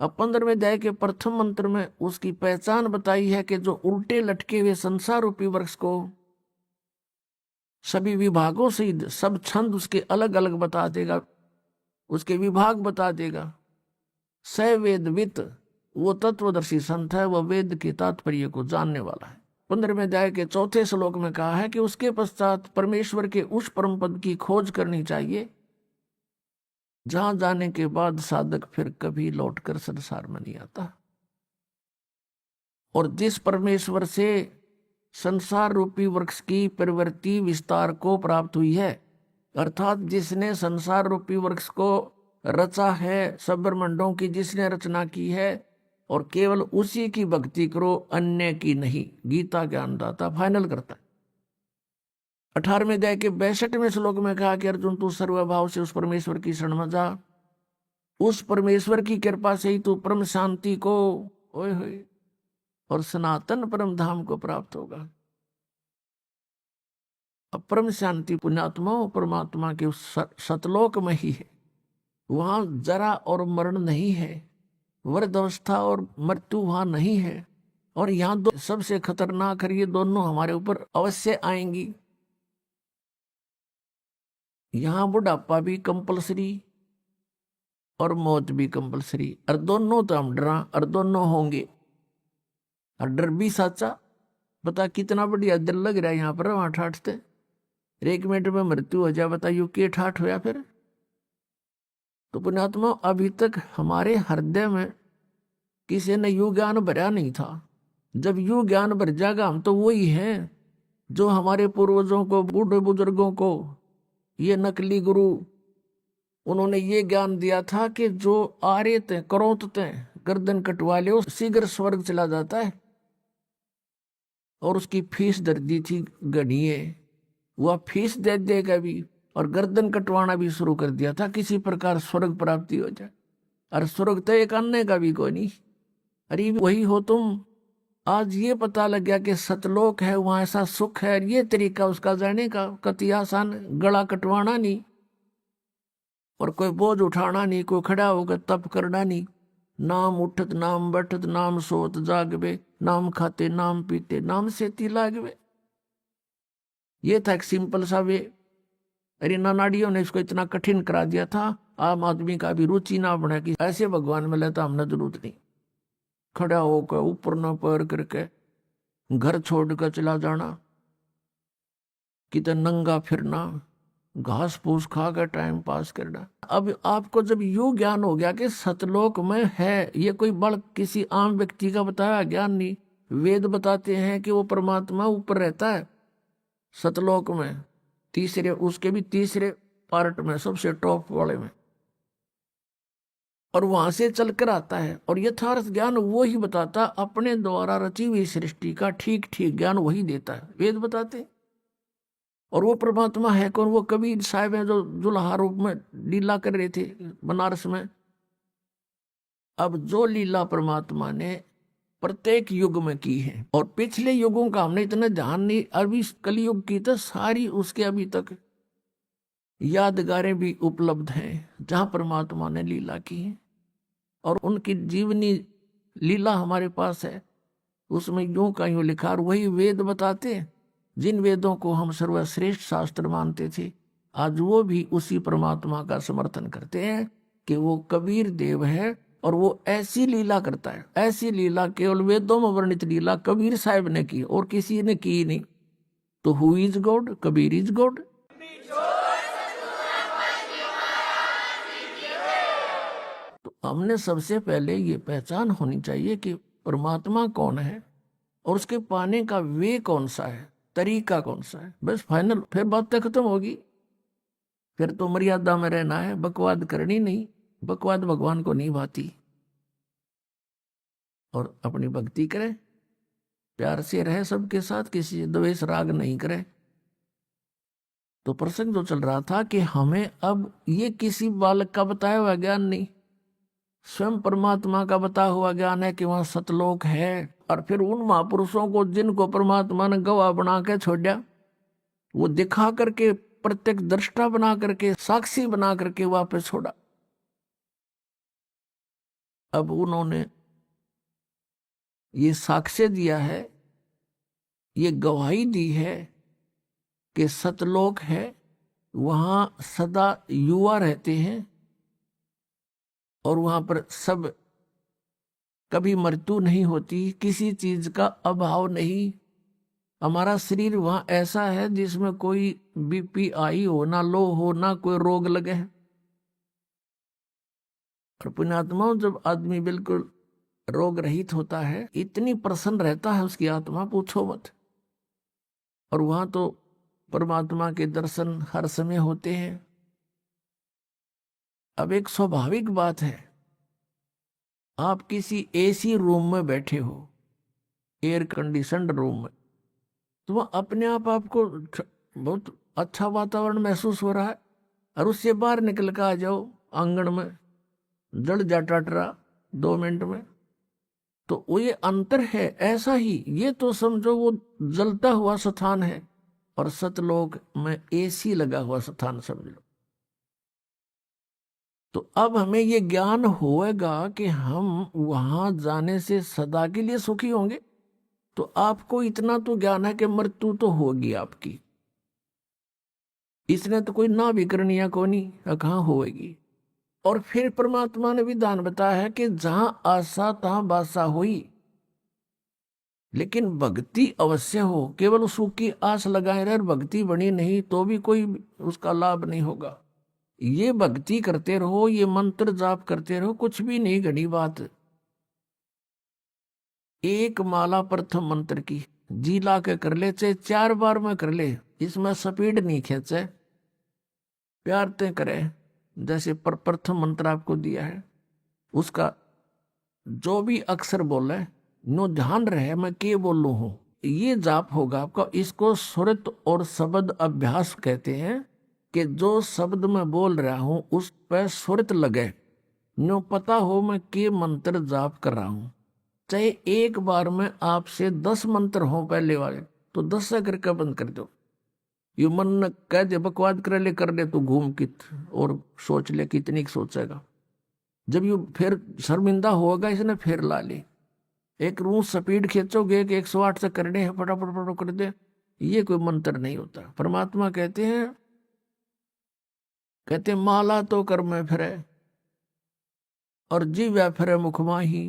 अब 15वें अध्याय के प्रथम मंत्र में उसकी पहचान बताई है कि जो उल्टे लटके हुए संसार रूपी वृक्ष को सभी विभागों से सब छंद उसके अलग अलग बता देगा, उसके विभाग बता देगा। स वेदवित, वो तत्वदर्शी संत है, वह वेद के तात्पर्य को जानने वाला है। 15वें अध्याय के 4थे श्लोक में कहा है कि उसके पश्चात परमेश्वर के उस परम पद की खोज करनी चाहिए जहां जाने के बाद साधक फिर कभी लौटकर संसार में नहीं आता। और जिस परमेश्वर से संसार रूपी वृक्ष की प्रवृत्ति विस्तार को प्राप्त हुई है, अर्थात जिसने संसार रूपी वृक्ष को रचा है, सब ब्रह्मांडों की जिसने रचना की है, और केवल उसी की भक्ति करो, अन्य की नहीं, गीता ज्ञानदाता फाइनल करता है। 18वें अध्याय के 62वें श्लोक में कहा कि अर्जुन तू सर्वभाव से उस परमेश्वर की शरण में जा, उस परमेश्वर की कृपा से ही तू परम शांति को ओए होए और सनातन परम धाम को प्राप्त होगा। अब परम शांति पुण्यात्मा परमात्मा के उस सतलोक में ही है, वहां जरा और मरण नहीं है, वृद्ध अवस्था और मृत्यु वहां नहीं है। और यहाँ दो सबसे खतरनाक है, ये दोनों हमारे ऊपर अवश्य आएंगी। यहाँ बुढ़ापा भी कंपलसरी और मौत भी कंपलसरी, और दोनों तो हम डरा और दोनों होंगे। और डर भी साचा, बता कितना बढ़िया डर लग रहा है यहाँ पर, वहां ठाठते 1 मिनट में मृत्यु हो जाए, बताइयो के ठाठ होया फिर। तो पुण्यात्मा अभी तक हमारे हृदय में किसी ने यू ज्ञान भरा नहीं था। जब यू ज्ञान भर जाएगा, हम तो वही हैं जो हमारे पूर्वजों को, बूढ़े बुजुर्गों को, ये नकली गुरु, उन्होंने ये ज्ञान दिया था कि जो आर्यत है, करोत है, गर्दन कटवा ले शीघ्र स्वर्ग चला जाता है। और उसकी फीस दर दी थी गणिये, वह फीस दे देगा भी, और गर्दन कटवाना भी शुरू कर दिया था, किसी प्रकार स्वर्ग प्राप्ति हो जाए। और स्वर्ग तो एक अन्य का भी कोई नहीं। अरे वही हो तुम। आज ये पता लग गया कि सतलोक है, वहां ऐसा सुख है, ये तरीका उसका जाने का कति आसान, गला कटवाना नहीं और कोई बोझ उठाना नहीं, कोई खड़ा होकर तप करना नहीं। नाम उठत नाम बैठत नाम सोत जागवे, नाम खाते नाम पीते नाम सेती लागवे। ये था एक सिंपल सा वे। अरे नानाडियों ने इसको इतना कठिन करा दिया था। आम आदमी का भी रुचि ना बने कि ऐसे भगवान मिले तो हमने जरूरत नहीं, खड़ा होकर ऊपर न पैर करके घर छोड़ कर चला जाना, किधर नंगा फिरना, घास फूस खा कर टाइम पास करना। अब आपको जब यूं ज्ञान हो गया कि सतलोक में है, ये कोई बड़ किसी आम व्यक्ति का बताया ज्ञान नहीं, वेद बताते हैं कि वो परमात्मा ऊपर रहता है सतलोक में, तीसरे, उसके भी तीसरे पार्ट में, सबसे टॉप वाले में, और वहां से चलकर आता है। और यथार्थ ज्ञान वो ही बताता, अपने द्वारा रची हुई सृष्टि का ठीक ठीक ज्ञान वही देता है, वेद बताते। और वो परमात्मा है कौन? वो कबीर साहब हैं जो दुल्हा रूप में लीला कर रहे थे बनारस में। अब जो लीला परमात्मा ने प्रत्येक युग में की है, और पिछले युगों का हमने इतना ध्यान नहीं, अभी कलयुग की तो सारी उसके अभी तक यादगारें भी उपलब्ध हैं जहां परमात्मा ने लीला की है, और उनकी जीवनी लीला हमारे पास है। उसमें यूं का यूं लिखा, और वही वेद बताते हैं जिन वेदों को हम सर्वश्रेष्ठ शास्त्र मानते थे, आज वो भी उसी परमात्मा का समर्थन करते हैं कि वो कबीर देव है, और वो ऐसी लीला करता है, ऐसी लीला केवल वेदों में वर्णित लीला कबीर साहब ने की और किसी ने की नहीं। तो who is God? Kabir is God. तो हमने सबसे पहले ये पहचान होनी चाहिए कि परमात्मा कौन है और उसके पाने का वे कौन सा है, तरीका कौन सा है। बस फाइनल, फिर बातें खत्म होगी। फिर तो मर्यादा में रहना है, बकवाद करनी नहीं, बकवाद भगवान को नहीं भाती। और अपनी भक्ति करे, प्यार से रहे सबके साथ, किसी द्वेष राग नहीं करे। तो प्रसंग जो चल रहा था कि हमें अब ये किसी बालक का बताया हुआ ज्ञान नहीं, स्वयं परमात्मा का बताया हुआ ज्ञान है कि वहां सतलोक है। और फिर उन महापुरुषों को जिनको परमात्मा ने गवाह बना के छोड़ा, वो दिखा करके, प्रत्येक दृष्टा बना करके, साक्षी बना करके वापस छोड़ा। अब उन्होंने ये साक्ष्य दिया है, ये गवाही दी है कि सतलोक है, वहां सदा युवा रहते हैं और वहां पर सब कभी मृत्यु नहीं होती, किसी चीज का अभाव नहीं। हमारा शरीर वहां ऐसा है जिसमें कोई बीपी आई हो ना, लो हो ना, कोई रोग लगे। और पुण्यात्माओं, जब आदमी बिल्कुल रोग रहित होता है, इतनी प्रसन्न रहता है उसकी आत्मा, पूछो मत। और वहां तो परमात्मा के दर्शन हर समय होते हैं। अब एक स्वाभाविक बात है, आप किसी एसी रूम में बैठे हो, एयर कंडीशनड रूम में, तो वह अपने आप आपको बहुत अच्छा वातावरण महसूस हो रहा है, और उससे बाहर निकल कर आ जाओ आंगन में, जड़ जा टटरा 2 मिनट में, तो वो ये अंतर है। ऐसा ही ये तो समझो वो जलता हुआ स्थान है और सतलोक में एसी लगा हुआ स्थान समझ लो। तो अब हमें ये ज्ञान होएगा कि हम वहां जाने से सदा के लिए सुखी होंगे। तो आपको इतना तो ज्ञान है कि मृत्यु तो होगी आपकी, इसने तो कोई ना भी करनी है, को नहीं कहाँ होएगी। और फिर परमात्मा ने विधान बताया है कि जहां आशा तहां बासा हुई, लेकिन भक्ति अवश्य हो। केवल सुख की आस लगाए रहे, भक्ति बनी नहीं तो भी कोई उसका लाभ नहीं होगा। ये भक्ति करते रहो, ये मंत्र जाप करते रहो, कुछ भी नहीं घनी बात। एक माला प्रथम मंत्र की जी ला के कर ले, चाहे 4 बार में कर ले, इसमें स्पीड नहीं खींचे, प्यार ते करे। जैसे प्रथम मंत्र आपको दिया है, उसका जो भी अक्षर बोले नो ध्यान रहे मैं के बोलू हूं, ये जाप होगा आपका। इसको सुरत और शब्द अभ्यास कहते हैं कि जो शब्द मैं बोल रहा हूं उस पर सुरत लगे, नो पता हो मैं के मंत्र जाप कर रहा हूं। चाहे एक बार में आपसे 10 मंत्र हो पहले वाले, तो 10 से करके बंद कर दो। ये मन न कह दे बकवाद कर ले तो घूम कित और सोच ले कितनी सोचेगा। जब ये फिर शर्मिंदा होगा इसने फिर ला ले। एक रूह स्पीड खींचोगे कि 108 से करने हैं, फटाफट फटाफट कर दे, ये कोई मंत्र नहीं होता। परमात्मा कहते हैं कहते माला तो कर में फिरे और जीव्या फिरे मुख माही,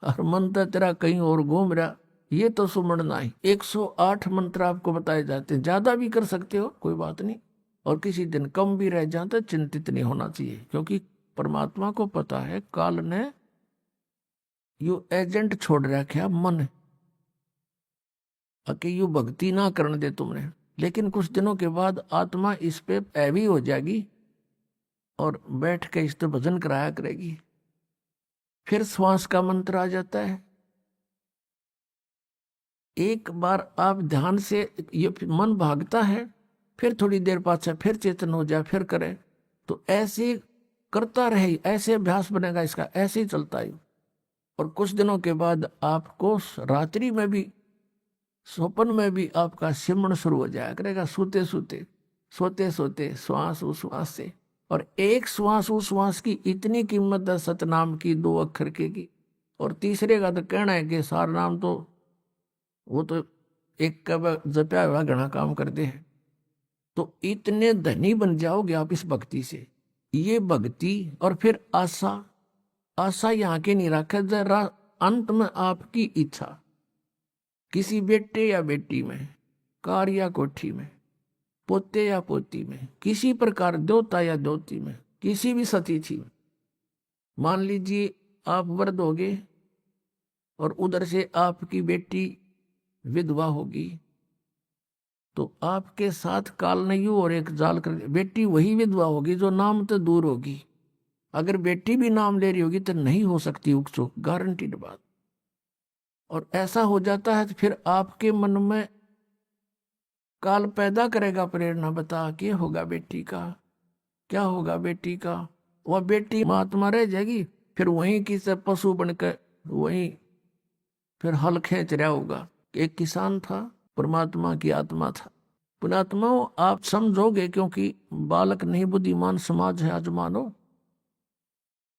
और मन तो तेरा कहीं और घूम रहा, ये तो सुमरण नहीं। 108 मंत्र आपको बताए जाते हैं, ज्यादा भी कर सकते हो कोई बात नहीं, और किसी दिन कम भी रह जाते, चिंतित नहीं होना चाहिए, क्योंकि परमात्मा को पता है काल ने यू एजेंट छोड़ रखा मन कि यू भक्ति ना करने दे तुमने। लेकिन कुछ दिनों के बाद आत्मा इस पे ऐवी हो जाएगी और बैठ के इस पे भजन कराया करेगी। फिर श्वास का मंत्र आ जाता है। एक बार आप ध्यान से, ये मन भागता है, फिर थोड़ी देर पाछा फिर चेतन हो जाए, फिर करे, तो ऐसे करता रहे, ऐसे अभ्यास बनेगा इसका, ऐसे ही चलता है। और कुछ दिनों के बाद आपको रात्रि में भी, स्वप्न में भी आपका सिमरण शुरू हो जाया करेगा, सोते सोते सोते सोते श्वास उश्वास से। और एक श्वास उश्वास की इतनी कीमत है सतनाम की, 2 अक्षर की। और तीसरे का तो कहना है कि सार नाम तो वो तो एक का जपया हुआ घना काम करते हैं। तो इतने धनी बन जाओगे आप इस भक्ति से। ये भक्ति और फिर आशा, आशा यहाँ के नहीं रखे, जरा अंत में आपकी इच्छा, किसी बेटे या बेटी में, कार या कोठी में, पोते या पोती में, किसी प्रकार देवता या देवती में, किसी भी सतीथि में। मान लीजिए आप वृद्ध होगे और उधर से आपकी बेटी विधवा होगी, तो आपके साथ काल नहीं हो और एक जाल कर, बेटी वही विधवा होगी जो नाम तो दूर होगी। अगर बेटी भी नाम ले रही होगी तो नहीं हो सकती उकचुक, गारंटीड बात। और ऐसा हो जाता है तो फिर आपके मन में काल पैदा करेगा प्रेरणा, बता क्या होगा बेटी का, क्या होगा बेटी का। वह बेटी महात्मा रह जाएगी, फिर वहीं की से पशु बनकर वहीं फिर हल खींच रहा होगा। एक किसान था, परमात्मा की आत्मा था। पुणात्मा आप समझोगे, क्योंकि बालक नहीं बुद्धिमान समाज है आज मानो।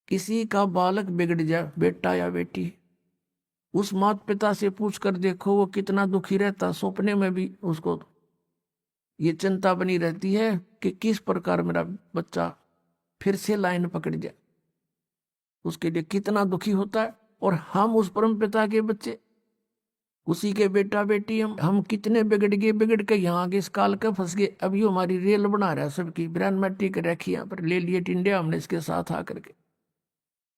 किसी का बालक बिगड़ जाए, बेटा या बेटी, उस माता पिता से पूछ कर देखो वो कितना दुखी रहता। सपने में भी उसको ये चिंता बनी रहती है कि किस प्रकार मेरा बच्चा फिर से लाइन पकड़ जाए, उसके लिए कितना दुखी होता है। और हम उस परम पिता के बच्चे, उसी के बेटा बेटी, हम कितने बिगड़ गए, बिगड़ के यहाँ आगे इस काल के फंस गए। अब ये हमारी रेल बना रहा है सबकी, ब्रांड मैट्री कर रखी, यहाँ पर ले लिए टिंडे हमने इसके साथ आकर के।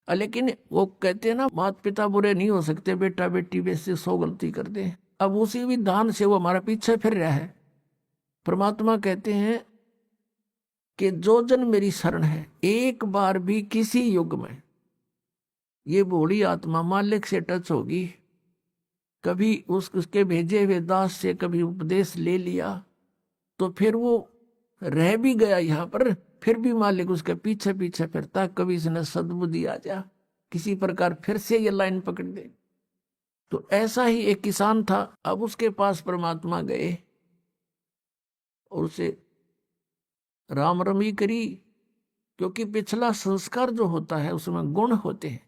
लेकिन वो कहते हैं ना, माता पिता बुरे नहीं हो सकते, बेटा बेटी वैसे 100 गलती करते हैं। अब उसी विधान से वो हमारा पीछे फिर रहा है। परमात्मा कहते हैं कि जो जन मेरी शरण है, एक बार भी किसी युग में ये भोली आत्मा मालिक से टच होगी, कभी उसके भेजे हुए दास से कभी उपदेश ले लिया, तो फिर वो रह भी गया यहाँ पर, फिर भी मालिक उसके पीछे पीछे फिरता, कभी इसने सद्बुद्धि आ जा, किसी प्रकार फिर से ये लाइन पकड़ दे। तो ऐसा ही एक किसान था। अब उसके पास परमात्मा गए और उसे राम रमी करी, क्योंकि पिछला संस्कार जो होता है उसमें गुण होते हैं।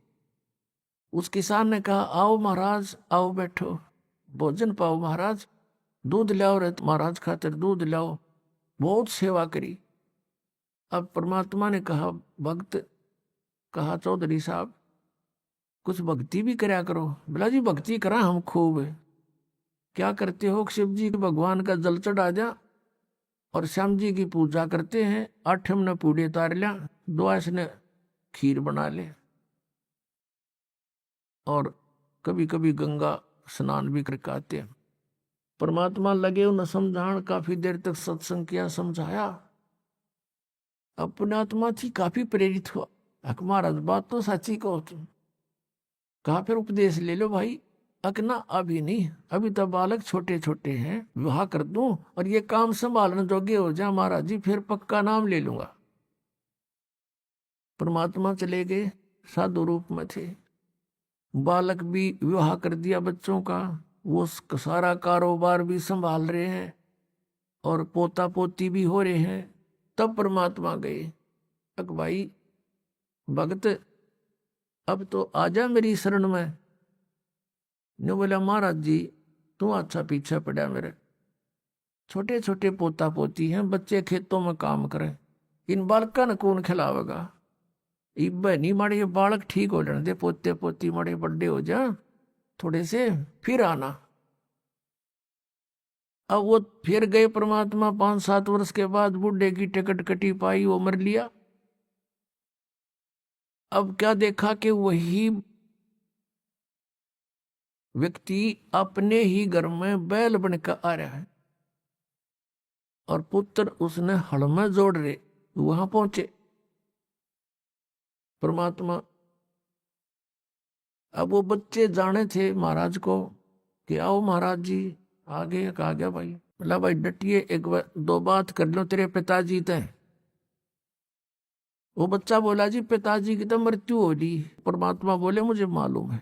उस किसान ने कहा, आओ महाराज, आओ बैठो, भोजन पाओ महाराज, दूध लाओ रे महाराज खातिर, दूध लाओ। बहुत सेवा करी। अब परमात्मा ने कहा, भक्त कहा, चौधरी साहब कुछ भक्ति भी करया करो। बोला जी भक्ति करा हम खूब। क्या करते हो? शिव जी भगवान का जल चढ़ा जा और श्याम जी की पूजा करते हैं। 8 हमने पूड़े तार लिया, 2 इसने खीर बना ले, और कभी कभी गंगा स्नान भी करके आते हैं। परमात्मा लगे उन्हें समझान, काफी देर तक सत्संग किया, समझाया। अब पुण्यात्मा थी काफी प्रेरित हुआ, महाराज बात तो सच्ची कहो तुम। कहा फिर उपदेश ले लो भाई। अकना अभी नहीं, अभी तो बालक छोटे छोटे हैं, विवाह कर दूं और ये काम संभालने जोगे हो जाए महाराज जी, फिर पक्का नाम ले लूंगा। परमात्मा चले गए, साधु रूप में थे। बालक भी विवाह कर दिया बच्चों का, वो सारा कारोबार भी संभाल रहे हैं और पोता पोती भी हो रहे हैं। तब परमात्मा गए, अक भाई भगत अब तो आजा मेरी शरण में। ने बोला, महाराज जी तू अच्छा पीछे पड़ा, मेरे छोटे छोटे पोता पोती हैं, बच्चे खेतों में काम करें, इन बालका ने कौन खिलावेगा? इब नहीं माड़े ये बालक ठीक हो जाने दे, पोते पोती माड़े बड़े हो जा थोड़े से, फिर आना। अब वो फिर गए परमात्मा, 5-7 वर्ष के बाद बूढ़े की टिकट कटी पाई, वो मर लिया। अब क्या देखा कि वही व्यक्ति अपने ही घर में बैल बनकर आ रहा है और पुत्र उसने हल में जोड़ रहे। वहां पहुंचे परमात्मा। अब वो बच्चे जाने थे महाराज को कि आओ महाराज जी, आगे कहा गया भाई, बोला भाई डटिए, एक दो बात कर लो तेरे पिताजी ते। वो बच्चा बोला जी पिताजी की तो मृत्यु हो ली। परमात्मा बोले मुझे मालूम है।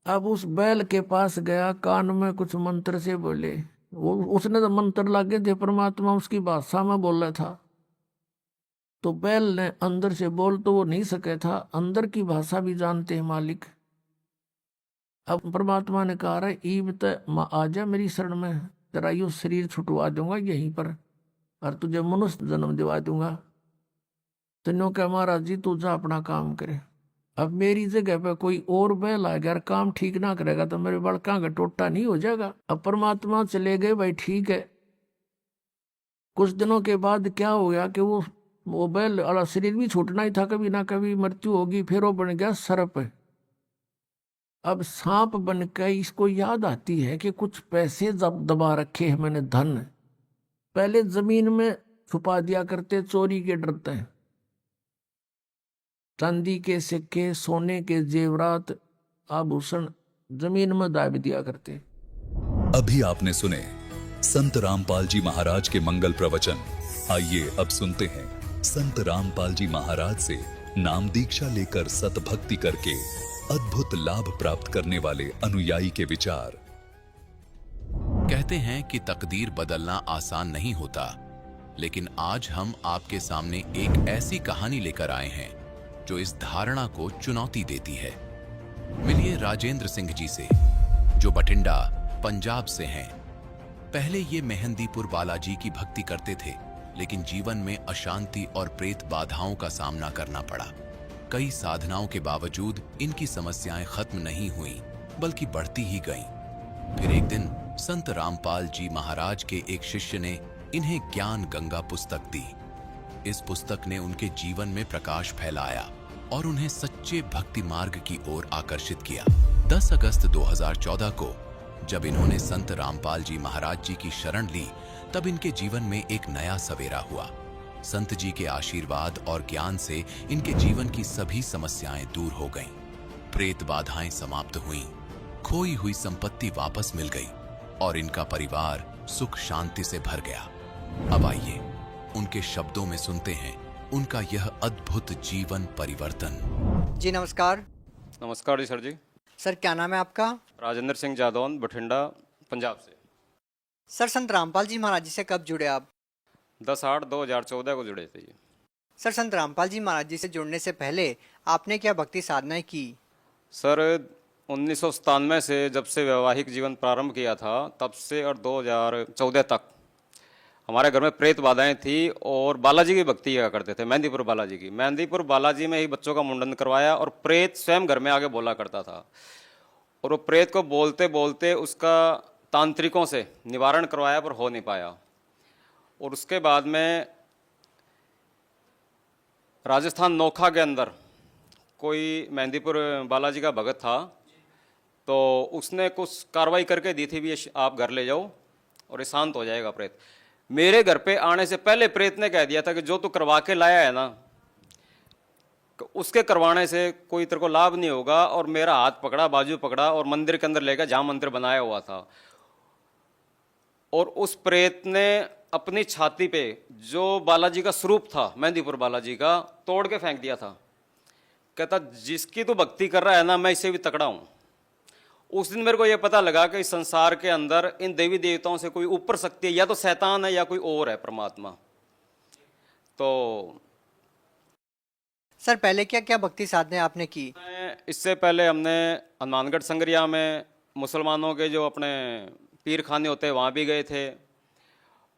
अब उस बैल के पास गया, कान में कुछ मंत्र से बोले। वो उसने तो मंत्र लागे थे, परमात्मा उसकी भाषा में बोल रहा था। तो बैल ने अंदर से बोल तो वो नहीं सके था, अंदर की भाषा भी जानते हैं मालिक। अब परमात्मा ने कहा रहा ईब तो आ जा मेरी शरण में, तेरा यू शरीर छुटवा दूंगा यहीं पर और तुझे मनुष्य जन्म दिवा दूंगा। तेनों कह महाराज जी तू जा अपना काम करे। अब मेरी जगह पे कोई और बैल आ गया, काम ठीक ना करेगा तो मेरे बड़का का टोटा नहीं हो जाएगा। अब परमात्मा चले गए, भाई ठीक है। कुछ दिनों के बाद क्या हो गया कि वो बैल वाला शरीर भी छूटना ही था, कभी ना कभी मृत्यु होगी। फिर वो बन गया सर्प। अब सांप बनकर इसको याद आती है कि कुछ पैसे जब दबा रखे हैं मैंने, धन पहले जमीन में छुपा दिया करते, चोरी के डरते हैं। चांदी के सिक्के, सोने के जेवरात, आभूषण जमीन में दाब दिया करते। अभी आपने सुने संत रामपाल जी महाराज के मंगल प्रवचन। आइए अब सुनते हैं संत रामपाल जी महाराज से नाम दीक्षा लेकर सतभक्ति करके अद्भुत लाभ प्राप्त करने वाले अनुयायी के विचार। कहते हैं कि तकदीर बदलना आसान नहीं होता, लेकिन आज हम आपके सामने एक ऐसी कहानी लेकर आए हैं जो इस धारणा को चुनौती देती है। मिलिए राजेंद्र सिंह जी से, जो बठिंडा पंजाब से हैं। पहले ये मेहंदीपुर बालाजी की भक्ति करते थे, लेकिन जीवन में अशांति और प्रेत बाधाओं का सामना करना पड़ा। कई साधनाओं के बावजूद इनकी समस्याएं खत्म नहीं हुई, बल्कि बढ़ती ही गईं। फिर एक दिन संत रामपाल जी महाराज के एक शिष्य ने इन्हें ज्ञान गंगा पुस्तक दी। इस पुस्तक ने उनके जीवन में प्रकाश फैलाया और उन्हें सच्चे भक्ति मार्ग की ओर आकर्षित किया। 10 अगस्त 2014 को जब इन्होंने संत रामपाल जी महाराज जी की शरण ली, तब इनके जीवन में एक नया सवेरा हुआ। संत जी के आशीर्वाद और ज्ञान से इनके जीवन की सभी समस्याएं दूर हो गईं। प्रेत बाधाएं समाप्त हुईं, खोई हुई संपत्ति वापस मिल गई और इनका परिवार सुख शांति से भर गया। अब आइए उनके शब्दों में सुनते हैं उनका यह अद्भुत जीवन परिवर्तन। जी नमस्कार। नमस्कार जी सर जी। सर क्या नाम है आपका? राजेंद्र सिंह जादौन, बठिंडा, पंजाब से। सर संत रामपाल जी महाराज जी से कब जुड़े आप? 10/8/2014 को जुड़े थे जी। सर संत रामपाल जी महाराज जी से जुड़ने से पहले आपने क्या भक्ति साधनाएं की? सर 1997 से जब से वैवाहिक जीवन प्रारंभ किया था, तब से और 2014 तक हमारे घर में प्रेत बाधाएं थी और बालाजी की भक्ति किया करते थे, मेहंदीपुर बालाजी की। मेहंदीपुर बालाजी में ही बच्चों का मुंडन करवाया और प्रेत स्वयं घर में आगे बोला करता था। और वो प्रेत को बोलते बोलते उसका तांत्रिकों से निवारण करवाया पर हो नहीं पाया। और उसके बाद में राजस्थान नोखा के अंदर कोई मेहंदीपुर बालाजी का भगत था, तो उसने कुछ कार्रवाई करके दी थी भी, आप घर ले जाओ और ये शांत हो जाएगा प्रेत। मेरे घर पे आने से पहले प्रेत ने कह दिया था कि जो तू करवा के लाया है ना, उसके करवाने से कोई तेरे को लाभ नहीं होगा। और मेरा हाथ पकड़ा, बाजू पकड़ा और मंदिर के अंदर ले गया जहाँ मंदिर बनाया हुआ था। और उस प्रेत ने अपनी छाती पे जो बालाजी का स्वरूप था, मेहंदीपुर बालाजी का, तोड़ के फेंक दिया था। कहता जिसकी तू भक्ति कर रहा है ना, मैं इससे भी तकड़ा हूँ। उस दिन मेरे को यह पता लगा कि इस संसार के अंदर इन देवी देवताओं से कोई ऊपर शक्ति है, या तो शैतान है या कोई और है परमात्मा। तो सर पहले क्या क्या भक्ति साधनाएं आपने की? इससे पहले हमने हनुमानगढ़ संगरिया में मुसलमानों के जो अपने पीर खाने होते हैं वहाँ भी गए थे।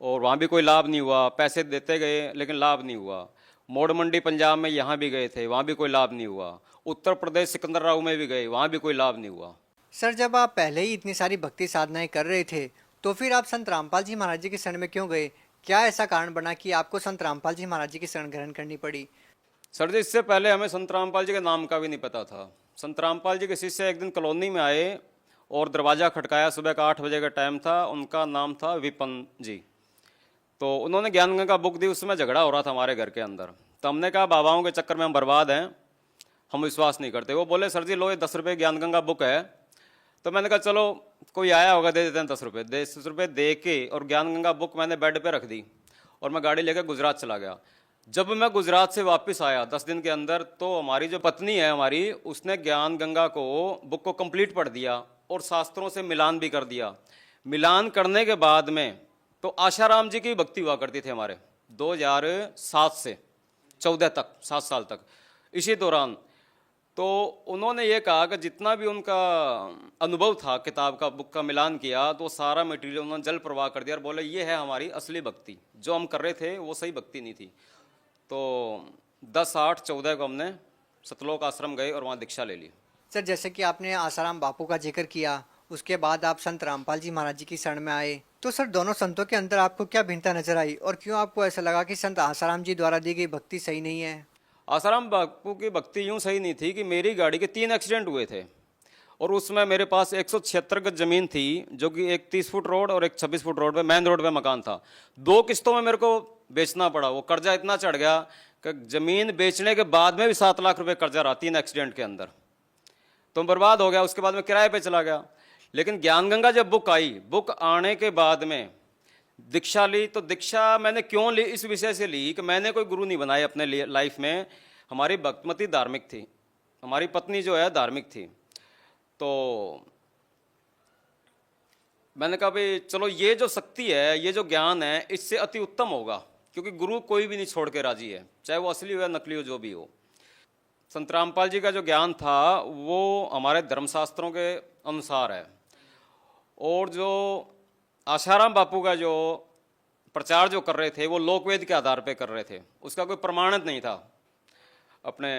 और वहाँ भी कोई लाभ नहीं हुआ। पैसे देते गए लेकिन लाभ नहीं हुआ। मोड़ मंडी पंजाब में यहाँ भी गए थे, वहाँ भी कोई लाभ नहीं हुआ। उत्तर प्रदेश सिकंदराबाद में भी गए, वहाँ भी कोई लाभ नहीं हुआ। सर जब आप पहले ही इतनी सारी भक्ति साधनाएं कर रहे थे तो फिर आप संत रामपाल जी महाराज जी की शरण में क्यों गए? क्या ऐसा कारण बना कि आपको संत रामपाल जी महाराज जी की शरण ग्रहण करनी पड़ी? सर जी, इससे पहले हमें संत रामपाल जी के नाम का भी नहीं पता था। संत रामपाल जी के शिष्य एक दिन कॉलोनी में आए और दरवाज़ा खटकाया। सुबह का 8 बजे का टाइम था। उनका नाम था विपन जी। तो उन्होंने ज्ञान गंगा बुक दी। उसमें झगड़ा हो रहा था हमारे घर के अंदर। तो हमने कहा बाबाओं के चक्कर में हम बर्बाद हैं, हम विश्वास नहीं करते। वो बोले सर जी लो, ये 10 रुपये ज्ञान गंगा बुक है। तो मैंने कहा चलो कोई आया होगा, दे देते हैं 10 रुपये। 10 रुपये दे के और ज्ञान गंगा बुक मैंने बेड पे रख दी और मैं गाड़ी लेकर गुजरात चला गया। जब मैं गुजरात से वापस आया 10 दिन के अंदर, तो हमारी जो पत्नी है हमारी, उसने ज्ञान गंगा को बुक को कंप्लीट पढ़ दिया और शास्त्रों से मिलान भी कर दिया। मिलान करने के बाद में तो आशाराम जी की भक्ति हुआ करती थी हमारे 2007 से 14 तक, 7 साल तक। इसी दौरान तो उन्होंने ये कहा कि जितना भी उनका अनुभव था किताब का, बुक का मिलान किया तो सारा मटेरियल उन्होंने जल प्रवाह कर दिया और बोले ये है हमारी असली भक्ति। जो हम कर रहे थे वो सही भक्ति नहीं थी। तो 10/8/14 को हमने सतलोक आश्रम गए और वहाँ दीक्षा ले ली। सर जैसे कि आपने आसाराम बापू का जिक्र किया, उसके बाद आप संत रामपाल जी महाराज जी की शरण में आए, तो सर दोनों संतों के अंदर आपको क्या भिन्नता नजर आई और क्यों आपको ऐसा लगा कि संत आसाराम जी द्वारा दी गई भक्ति सही नहीं है? आसाराम बापू की भक्ति यूँ सही नहीं थी कि मेरी गाड़ी के 3 एक्सीडेंट हुए थे और उसमें मेरे पास 176 गज जमीन थी, जो कि एक 30 फुट रोड और एक 26 फुट रोड पे, मेन रोड पे मकान था। 2 किस्तों में मेरे को बेचना पड़ा। वो कर्जा इतना चढ़ गया कि जमीन बेचने के बाद में भी 7 लाख रुपए कर्जा रहा 3 एक्सीडेंट के अंदर। तो बर्बाद हो गया। उसके बाद में किराए पे चला गया। लेकिन ज्ञान गंगा जब बुक आई, बुक आने के बाद में दीक्षा ली। तो दीक्षा मैंने क्यों ली? इस विषय से ली कि मैंने कोई गुरु नहीं बनाए अपने लिए लाइफ में। हमारी भक्तिमती धार्मिक थी, हमारी पत्नी जो है धार्मिक थी। तो मैंने कहा भाई चलो ये जो शक्ति है, ये जो ज्ञान है, इससे अति उत्तम होगा, क्योंकि गुरु कोई भी नहीं छोड़ के राजी है, चाहे वो असली हो या नकली हो, जो भी हो। संत रामपाल जी का जो ज्ञान था वो हमारे धर्मशास्त्रों के अनुसार है। और जो आशाराम बापू का जो प्रचार जो कर रहे थे वो लोकवेद के आधार पे कर रहे थे। उसका कोई प्रमाणित नहीं था, अपने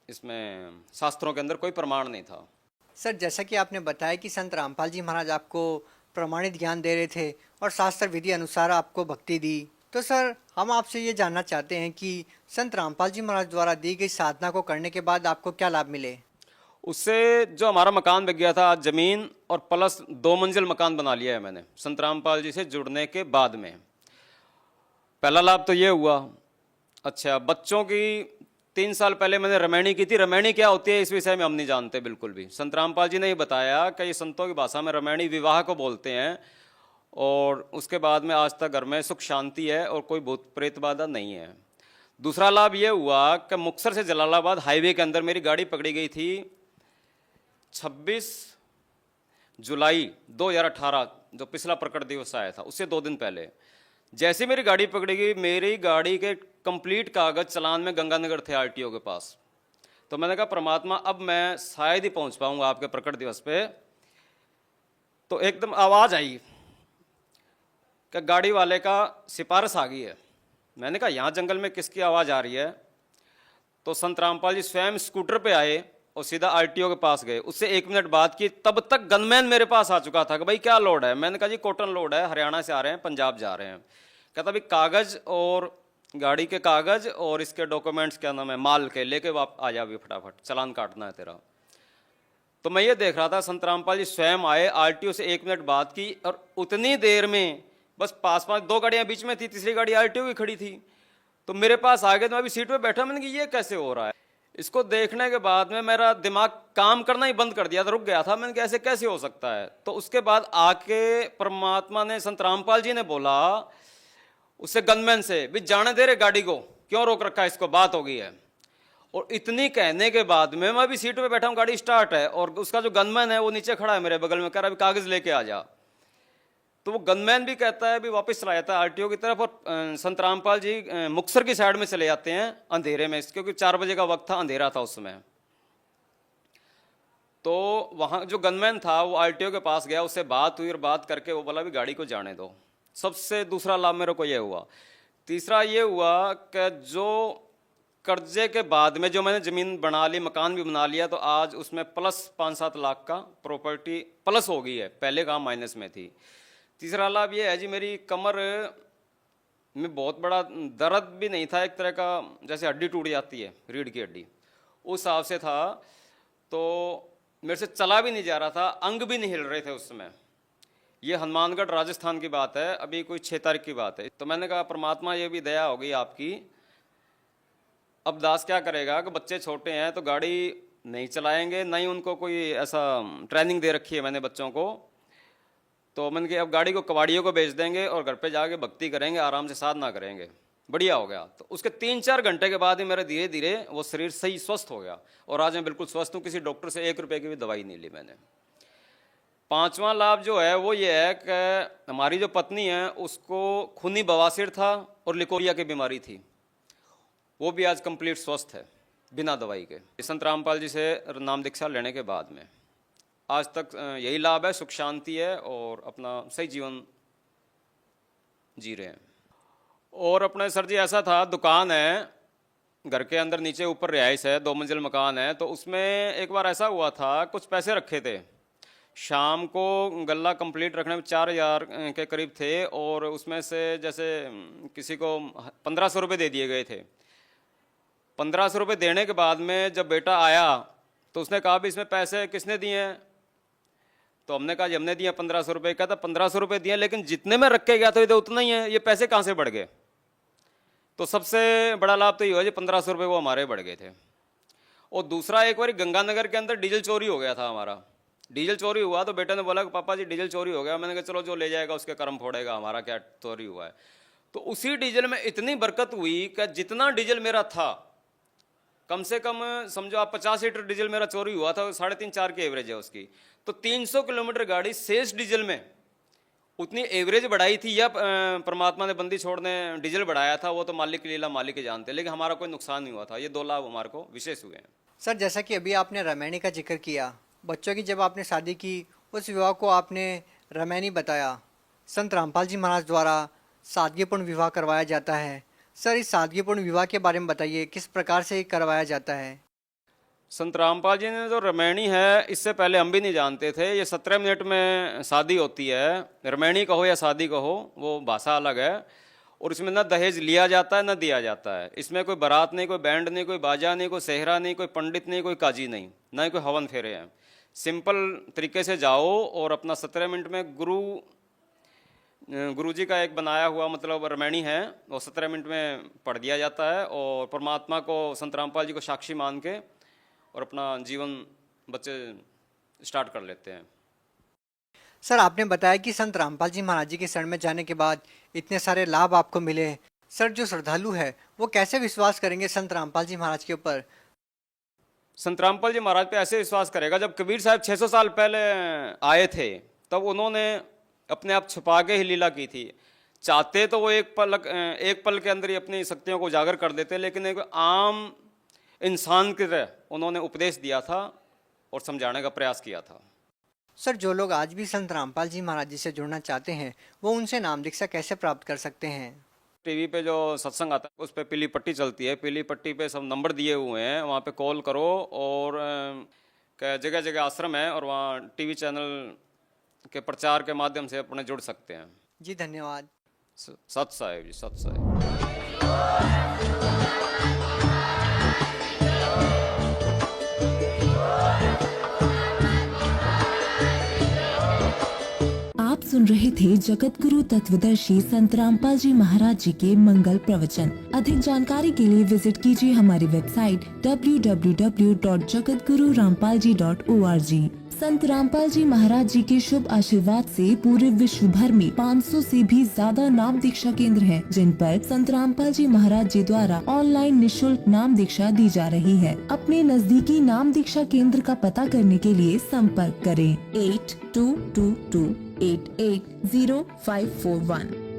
इसमें शास्त्रों के अंदर कोई प्रमाण नहीं था। सर जैसा कि आपने बताया कि संत रामपाल जी महाराज आपको प्रमाणित ज्ञान दे रहे थे और शास्त्र विधि अनुसार आपको भक्ति दी, तो सर हम आपसे ये जानना चाहते हैं कि संत रामपाल जी महाराज द्वारा दी गई साधना को करने के बाद आपको क्या लाभ मिले? उससे जो हमारा मकान बिक गया था, आज जमीन और प्लस 2 मंजिल मकान बना लिया है मैंने संत रामपाल जी से जुड़ने के बाद में। पहला लाभ तो ये हुआ। अच्छा, बच्चों की 3 साल पहले मैंने रमैणी की थी। रमैणी क्या होती है इस विषय में हम नहीं जानते बिल्कुल भी। संत रामपाल जी ने ये बताया कि ये संतों की भाषा में रमैणी विवाह को बोलते हैं। और उसके बाद में आज तक घर में सुख शांति है और कोई भूत प्रेत बाधा नहीं है। दूसरा लाभ ये हुआ कि मुक्तसर से जलालाबाद हाईवे के अंदर मेरी गाड़ी पकड़ी गई थी 26 जुलाई 2018, जो पिछला प्रकट दिवस आया था, उससे 2 दिन पहले। जैसे मेरी गाड़ी पकड़ी गई, मेरी गाड़ी के कंप्लीट कागज चलान में गंगानगर थे आरटीओ के पास। तो मैंने कहा परमात्मा अब मैं शायद ही पहुंच पाऊंगा आपके प्रकट दिवस पे। तो एकदम आवाज़ आई कि गाड़ी वाले का सिफारिश आ गई है। मैंने कहा यहाँ जंगल में किसकी आवाज़ आ रही है? तो संत रामपाल जी स्वयं स्कूटर पे आए और सीधा आरटीओ के पास गए। उससे 1 मिनट बात की, तब तक गनमैन मेरे पास आ चुका था कि भाई क्या लोड है? मैंने कहा जी कॉटन लोड है, हरियाणा से आ रहे हैं, पंजाब जा रहे हैं। कहता भाई कागज और गाड़ी के कागज और इसके डॉक्यूमेंट्स क्या नाम है माल के लेके वाप आ जा भी फटाफट, चलान काटना है तेरा। तो मैं ये देख रहा था संत रामपाल जी स्वयं आए, आरटीओ से 1 मिनट बात की और उतनी देर में बस पास 2 गाड़ियां बीच में थी, तीसरी गाड़ी आरटीओ की खड़ी थी। तो मेरे पास आ गए। तो मैं अभी सीट पे बैठा, मैंने कहा ये कैसे हो रहा है? इसको देखने के बाद में मेरा दिमाग काम करना ही बंद कर दिया था, रुक गया था। मैंने कहा ऐसे कैसे हो सकता है? तो उसके बाद आके परमात्मा ने, संत रामपाल जी ने बोला उससे गनमैन से, भी जाने दे रहे गाड़ी को, क्यों रोक रखा है इसको, बात हो गई है। और इतनी कहने के बाद में मैं भी सीट पे बैठा हूँ, गाड़ी स्टार्ट है और उसका जो गनमैन है वो नीचे खड़ा है मेरे बगल में, कह रहा है कागज लेके आ जा। तो वो गनमैन भी कहता है भी वापस चला जाता है आरटीओ की तरफ। और संत रामपाल जी मुक्तसर की साइड में चले जाते हैं अंधेरे में, क्योंकि 4 बजे का वक्त था, अंधेरा था उस समय। तो वहाँ जो गनमैन था वो आरटीओ के पास गया, उससे बात हुई और बात करके वो बोला भी गाड़ी को जाने दो। सबसे दूसरा लाभ मेरे को ये हुआ। तीसरा ये हुआ कि जो कर्जे के बाद में जो मैंने ज़मीन बना ली, मकान भी बना लिया, तो आज उसमें प्लस 5-7 लाख का प्रॉपर्टी प्लस हो गई है, पहले कहाँ माइनस में थी। तीसरा लाभ ये है जी, मेरी कमर में बहुत बड़ा दर्द भी नहीं था, एक तरह का जैसे हड्डी टूट जाती है, रीढ़ की हड्डी, उस हिसाब से था। तो मेरे से चला भी नहीं जा रहा था, अंग भी नहीं हिल रहे थे उस समय। ये हनुमानगढ़ राजस्थान की बात है, अभी कोई 6 तारीख की बात है। तो मैंने कहा परमात्मा ये भी दया हो गई आपकी, अब दास क्या करेगा कि बच्चे छोटे हैं तो गाड़ी नहीं चलाएंगे, नहीं उनको कोई ऐसा ट्रेनिंग दे रखी है मैंने बच्चों को। तो मैंने कहा अब गाड़ी को कबाड़ियों को बेच देंगे और घर पे जाके भक्ति करेंगे, आराम से साधना करेंगे। बढ़िया हो गया। तो उसके 3-4 घंटे के बाद ही मेरा धीरे धीरे वो शरीर सही स्वस्थ हो गया और आज मैं बिल्कुल स्वस्थ हूँ। किसी डॉक्टर से 1 रुपये की भी दवाई नहीं ली मैंने। 5वां लाभ जो है वो ये है कि हमारी जो पत्नी है उसको खूनी बवासीर था और लिकोरिया की बीमारी थी, वो भी आज कंप्लीट स्वस्थ है बिना दवाई के, संत रामपाल जी से नाम दीक्षा लेने के बाद में। आज तक यही लाभ है, सुख शांति है और अपना सही जीवन जी रहे हैं। और अपने सर जी ऐसा था, दुकान है घर के अंदर, नीचे ऊपर रिहाइश है, 2 मंजिल मकान है। तो उसमें एक बार ऐसा हुआ था, कुछ पैसे रखे थे, शाम को गल्ला कंप्लीट रखने में 4000 के करीब थे और उसमें से जैसे किसी को 1500 रुपये दे दिए गए थे। 1500 रुपये देने के बाद में जब बेटा आया तो उसने कहा भी इसमें पैसे किसने दिए हैं? तो हमने कहा जी हमने दिए 1500 रुपये। कहता 1500 रुपये दिए लेकिन जितने में रख के गया था इधर उतना ही है, ये पैसे कहाँ से बढ़ गए? तो सबसे बड़ा लाभ तो ये हुआ जी 1500 रुपये वो हमारे बढ़ गए थे। और दूसरा, एक बार गंगानगर के अंदर डीजल चोरी हो गया था हमारा। डीजल चोरी हुआ तो बेटे ने बोला कि पापा जी डीजल चोरी हो गया। मैंने कहा चलो जो ले जाएगा उसके कर्म फोड़ेगा, हमारा क्या चोरी हुआ है। तो उसी डीजल में इतनी बरकत हुई कि जितना डीजल मेरा था, कम से कम समझो आप 50 लीटर डीजल मेरा चोरी हुआ था, 3.5-4 की एवरेज है उसकी। तो 300 किलोमीटर गाड़ी शेष डीजल में उतनी एवरेज बढ़ाई थी या परमात्मा ने बंदी छोड़ने डीजल बढ़ाया था, वो तो मालिक की लीला, मालिक ही जानते। लेकिन हमारा कोई नुकसान नहीं हुआ था। ये 2 लाभ हमारे को विशेष हुए हैं। सर, जैसा कि अभी आपने रामायणी का जिक्र किया, बच्चों की जब आपने शादी की उस विवाह को आपने रामायणी बताया। संत रामपाल जी महाराज द्वारा सादगीपूर्ण विवाह करवाया जाता है। सर, इस सादगीपूर्ण विवाह के बारे में बताइए, किस प्रकार से करवाया जाता है? संत रामपाल जी ने जो रामायणी है, इससे पहले हम भी नहीं जानते थे। ये 17 मिनट में शादी होती है। रामायणी कहो या शादी कहो, वो भाषा अलग है। और इसमें ना दहेज लिया जाता है ना दिया जाता है। इसमें कोई बारात नहीं, कोई बैंड नहीं, कोई बाजा नहीं, कोई सेहरा नहीं, कोई पंडित नहीं, कोई काजी नहीं, ना ही कोई हवन फेरे हैं। सिंपल तरीके से जाओ और अपना 17 मिनट में गुरु जी का एक बनाया हुआ मतलब रामायणी है, वो 17 मिनट में पढ़ दिया जाता है। और परमात्मा को, संत रामपाल जी को साक्षी मान के और अपना जीवन बच्चे स्टार्ट कर लेते हैं। सर, आपने बताया कि संत रामपाल जी महाराज जी के शरण में जाने के बाद इतने सारे लाभ आपको मिले। सर, जो श्रद्धालु है वो कैसे विश्वास करेंगे संत रामपाल जी महाराज के ऊपर? संत रामपाल जी महाराज पे ऐसे विश्वास करेगा, जब कबीर साहब 600 साल पहले आए थे तब उन्होंने अपने आप छुपा के ही लीला की थी। चाहते तो वो एक पल के अंदर ही अपनी शक्तियों को उजागर कर देते, लेकिन एक आम इंसान की तरह उन्होंने उपदेश दिया था और समझाने का प्रयास किया था। सर, जो लोग आज भी संत रामपाल जी महाराज जी से जुड़ना चाहते हैं वो उनसे नाम दीक्षा कैसे प्राप्त कर सकते हैं? टीवी पे जो सत्संग आता है उस पे पीली पट्टी चलती है, पीली पट्टी पे सब नंबर दिए हुए हैं, वहाँ पे कॉल करो। और जगह जगह आश्रम है और वहाँ टीवी चैनल के प्रचार के माध्यम से अपने जुड़ सकते हैं। जी धन्यवाद। सत साहिब जी, सत साहिब। आप सुन रहे थे जगत गुरु तत्वदर्शी संत रामपाल जी महाराज जी के मंगल प्रवचन। अधिक जानकारी के लिए विजिट कीजिए हमारी वेबसाइट www.jagatgururampalji.org। संत रामपाल जी महाराज जी के शुभ आशीर्वाद से पूरे विश्व भर में 500 से भी ज्यादा नाम दीक्षा केंद्र हैं, जिन पर संत रामपाल जी महाराज जी द्वारा ऑनलाइन निशुल्क नाम दीक्षा दी जा रही है। अपने नजदीकी नाम दीक्षा केंद्र का पता करने के लिए संपर्क करें 8222880541।